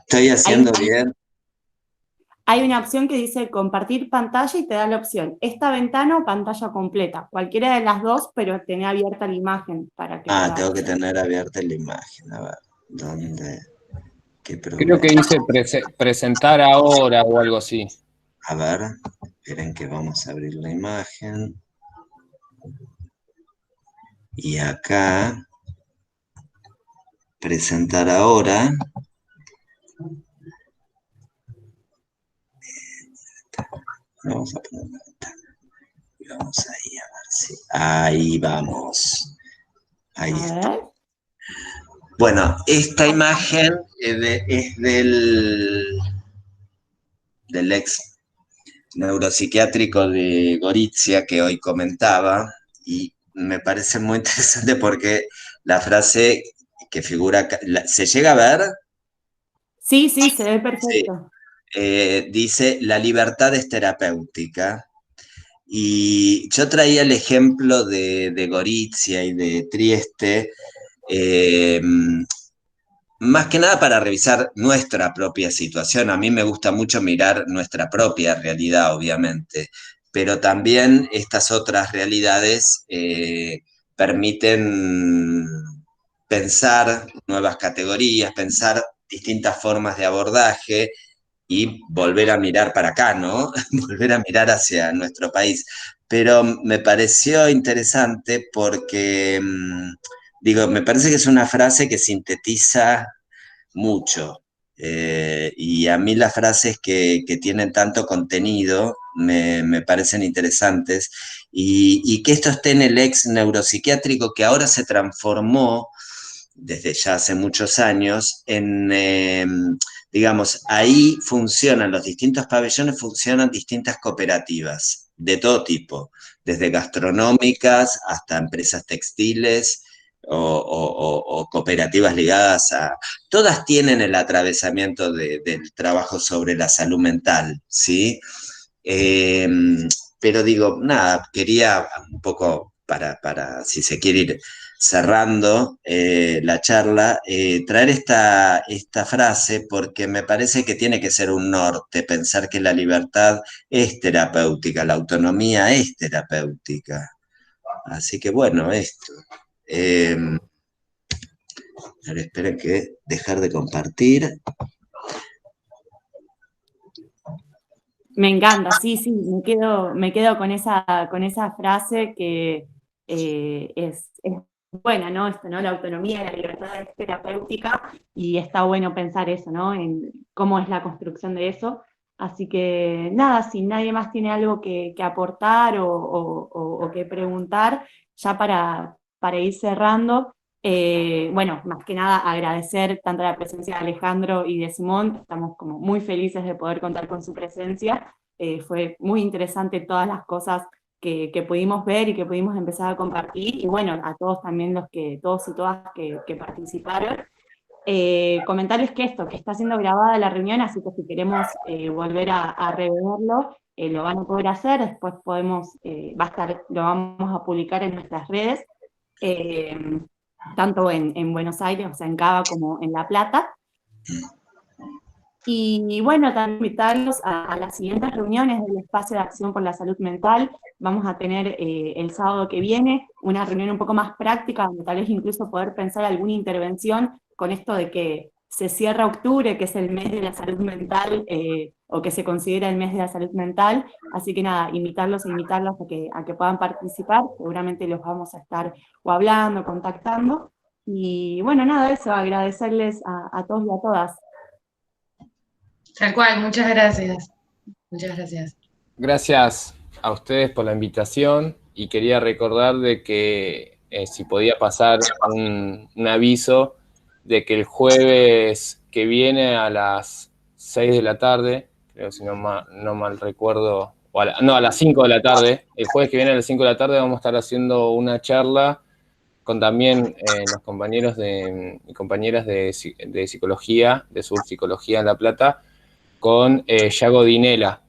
Speaker 3: ¿Estoy haciendo bien?
Speaker 2: Hay una opción que dice compartir pantalla y te da la opción esta ventana o pantalla completa. Cualquiera de las dos, pero tener abierta la imagen para que
Speaker 3: Tengo que tener abierta la imagen. A ver, ¿dónde? ¿Qué
Speaker 1: Creo
Speaker 3: problema?
Speaker 1: que dice presentar ahora o algo así.
Speaker 3: A ver, esperen que vamos a abrir la imagen. Y acá, presentar ahora. Vamos a poner la ventana. Y vamos ahí a ver si. Ahí vamos. Ahí está. Bueno, esta imagen es del ex neuropsiquiátrico de Gorizia que hoy comentaba, y me parece muy interesante porque la frase que figura, ¿se llega a ver?
Speaker 2: Sí, se ve perfecto.
Speaker 3: Sí. Dice, la libertad es terapéutica. Y yo traía el ejemplo de Gorizia y de Trieste, más que nada para revisar nuestra propia situación. A mí me gusta mucho mirar nuestra propia realidad, obviamente, pero también estas otras realidades permiten pensar nuevas categorías, pensar distintas formas de abordaje y volver a mirar para acá, ¿no? Volver a mirar hacia nuestro país. Pero me pareció interesante porque, digo, me parece que es una frase que sintetiza mucho. Y a mí las frases que tienen tanto contenido me parecen interesantes. Y que esto esté en el ex neuropsiquiátrico que ahora se transformó desde ya hace muchos años digamos, ahí funcionan los distintos pabellones, funcionan distintas cooperativas de todo tipo, desde gastronómicas hasta empresas textiles o cooperativas ligadas a... Todas tienen el atravesamiento del trabajo sobre la salud mental, ¿sí? Eh, pero digo, nada, quería un poco si se quiere ir cerrando la charla, traer esta frase porque me parece que tiene que ser un norte, pensar que la libertad es terapéutica, la autonomía es terapéutica. Así que bueno, esto. Ahora esperen que dejar de compartir.
Speaker 2: Me encanta, sí, sí, me quedo con esa frase que es buena, ¿no? Esto, ¿no? La autonomía, la libertad es terapéutica y está bueno pensar eso, ¿no? En cómo es la construcción de eso. Así que nada, si nadie más tiene algo que aportar o que preguntar, ya para ir cerrando, bueno, más que nada agradecer tanto la presencia de Alejandro y de Simón, estamos como muy felices de poder contar con su presencia, fue muy interesante todas las cosas que pudimos ver y que pudimos empezar a compartir, y bueno, a todos también todos y todas que participaron. Comentarles que esto, que está siendo grabada la reunión, así que si queremos volver a reverlo, lo van a poder hacer, después lo vamos a publicar en nuestras redes, eh, tanto en Buenos Aires, o sea, en Cava, como en La Plata. Y bueno, también invitarlos a las siguientes reuniones del Espacio de Acción por la Salud Mental. Vamos a tener el sábado que viene una reunión un poco más práctica, donde tal vez incluso poder pensar alguna intervención con esto de que se cierra octubre, que es el mes de la salud mental, o que se considera el mes de la salud mental. Así que nada, invitarlos e invitarlas a que puedan participar. Seguramente los vamos a estar o hablando, contactando. Y bueno, nada, eso, agradecerles a todos y a todas.
Speaker 4: Tal cual, muchas gracias. Muchas gracias.
Speaker 1: Gracias a ustedes por la invitación y quería recordar de que si podía pasar un aviso de que el jueves que viene a las 6 de la tarde, creo si no mal recuerdo, a las 5 de la tarde, el jueves que viene a las 5 de la tarde vamos a estar haciendo una charla con también los compañeros y compañeras de psicología, de Sur Psicología en La Plata, con Yago Dinela,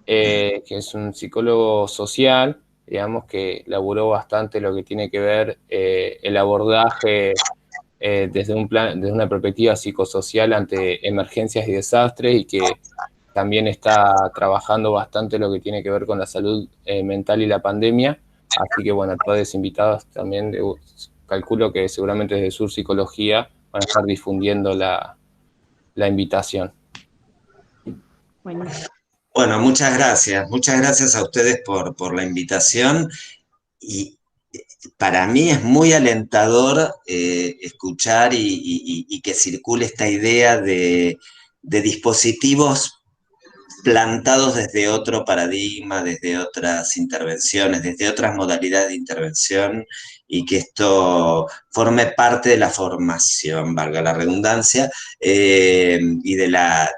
Speaker 1: que es un psicólogo social, digamos, que laburó bastante lo que tiene que ver el abordaje desde una perspectiva psicosocial ante emergencias y desastres, y que también está trabajando bastante lo que tiene que ver con la salud mental y la pandemia. Así que bueno, todos invitados también, calculo que seguramente desde Sur Psicología van a estar difundiendo la invitación.
Speaker 3: Bueno, muchas gracias a ustedes por la invitación, y para mí es muy alentador escuchar y que circule esta idea de dispositivos plantados desde otro paradigma, desde otras intervenciones, desde otras modalidades de intervención, y que esto forme parte de la formación, valga la redundancia, y de la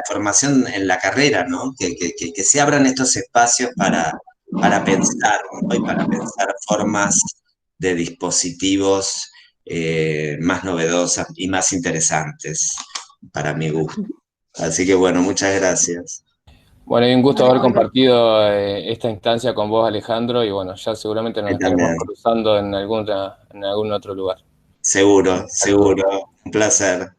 Speaker 3: formación en la carrera, ¿no? Que se abran estos espacios para pensar, ¿no? Y para pensar formas de dispositivos más novedosas y más interesantes, para mi gusto. Así que bueno, muchas gracias.
Speaker 1: Bueno, y un gusto haber compartido esta instancia con vos, Alejandro, y bueno, ya seguramente nos estaremos cruzando en algún otro lugar.
Speaker 3: seguro, seguro. Un placer.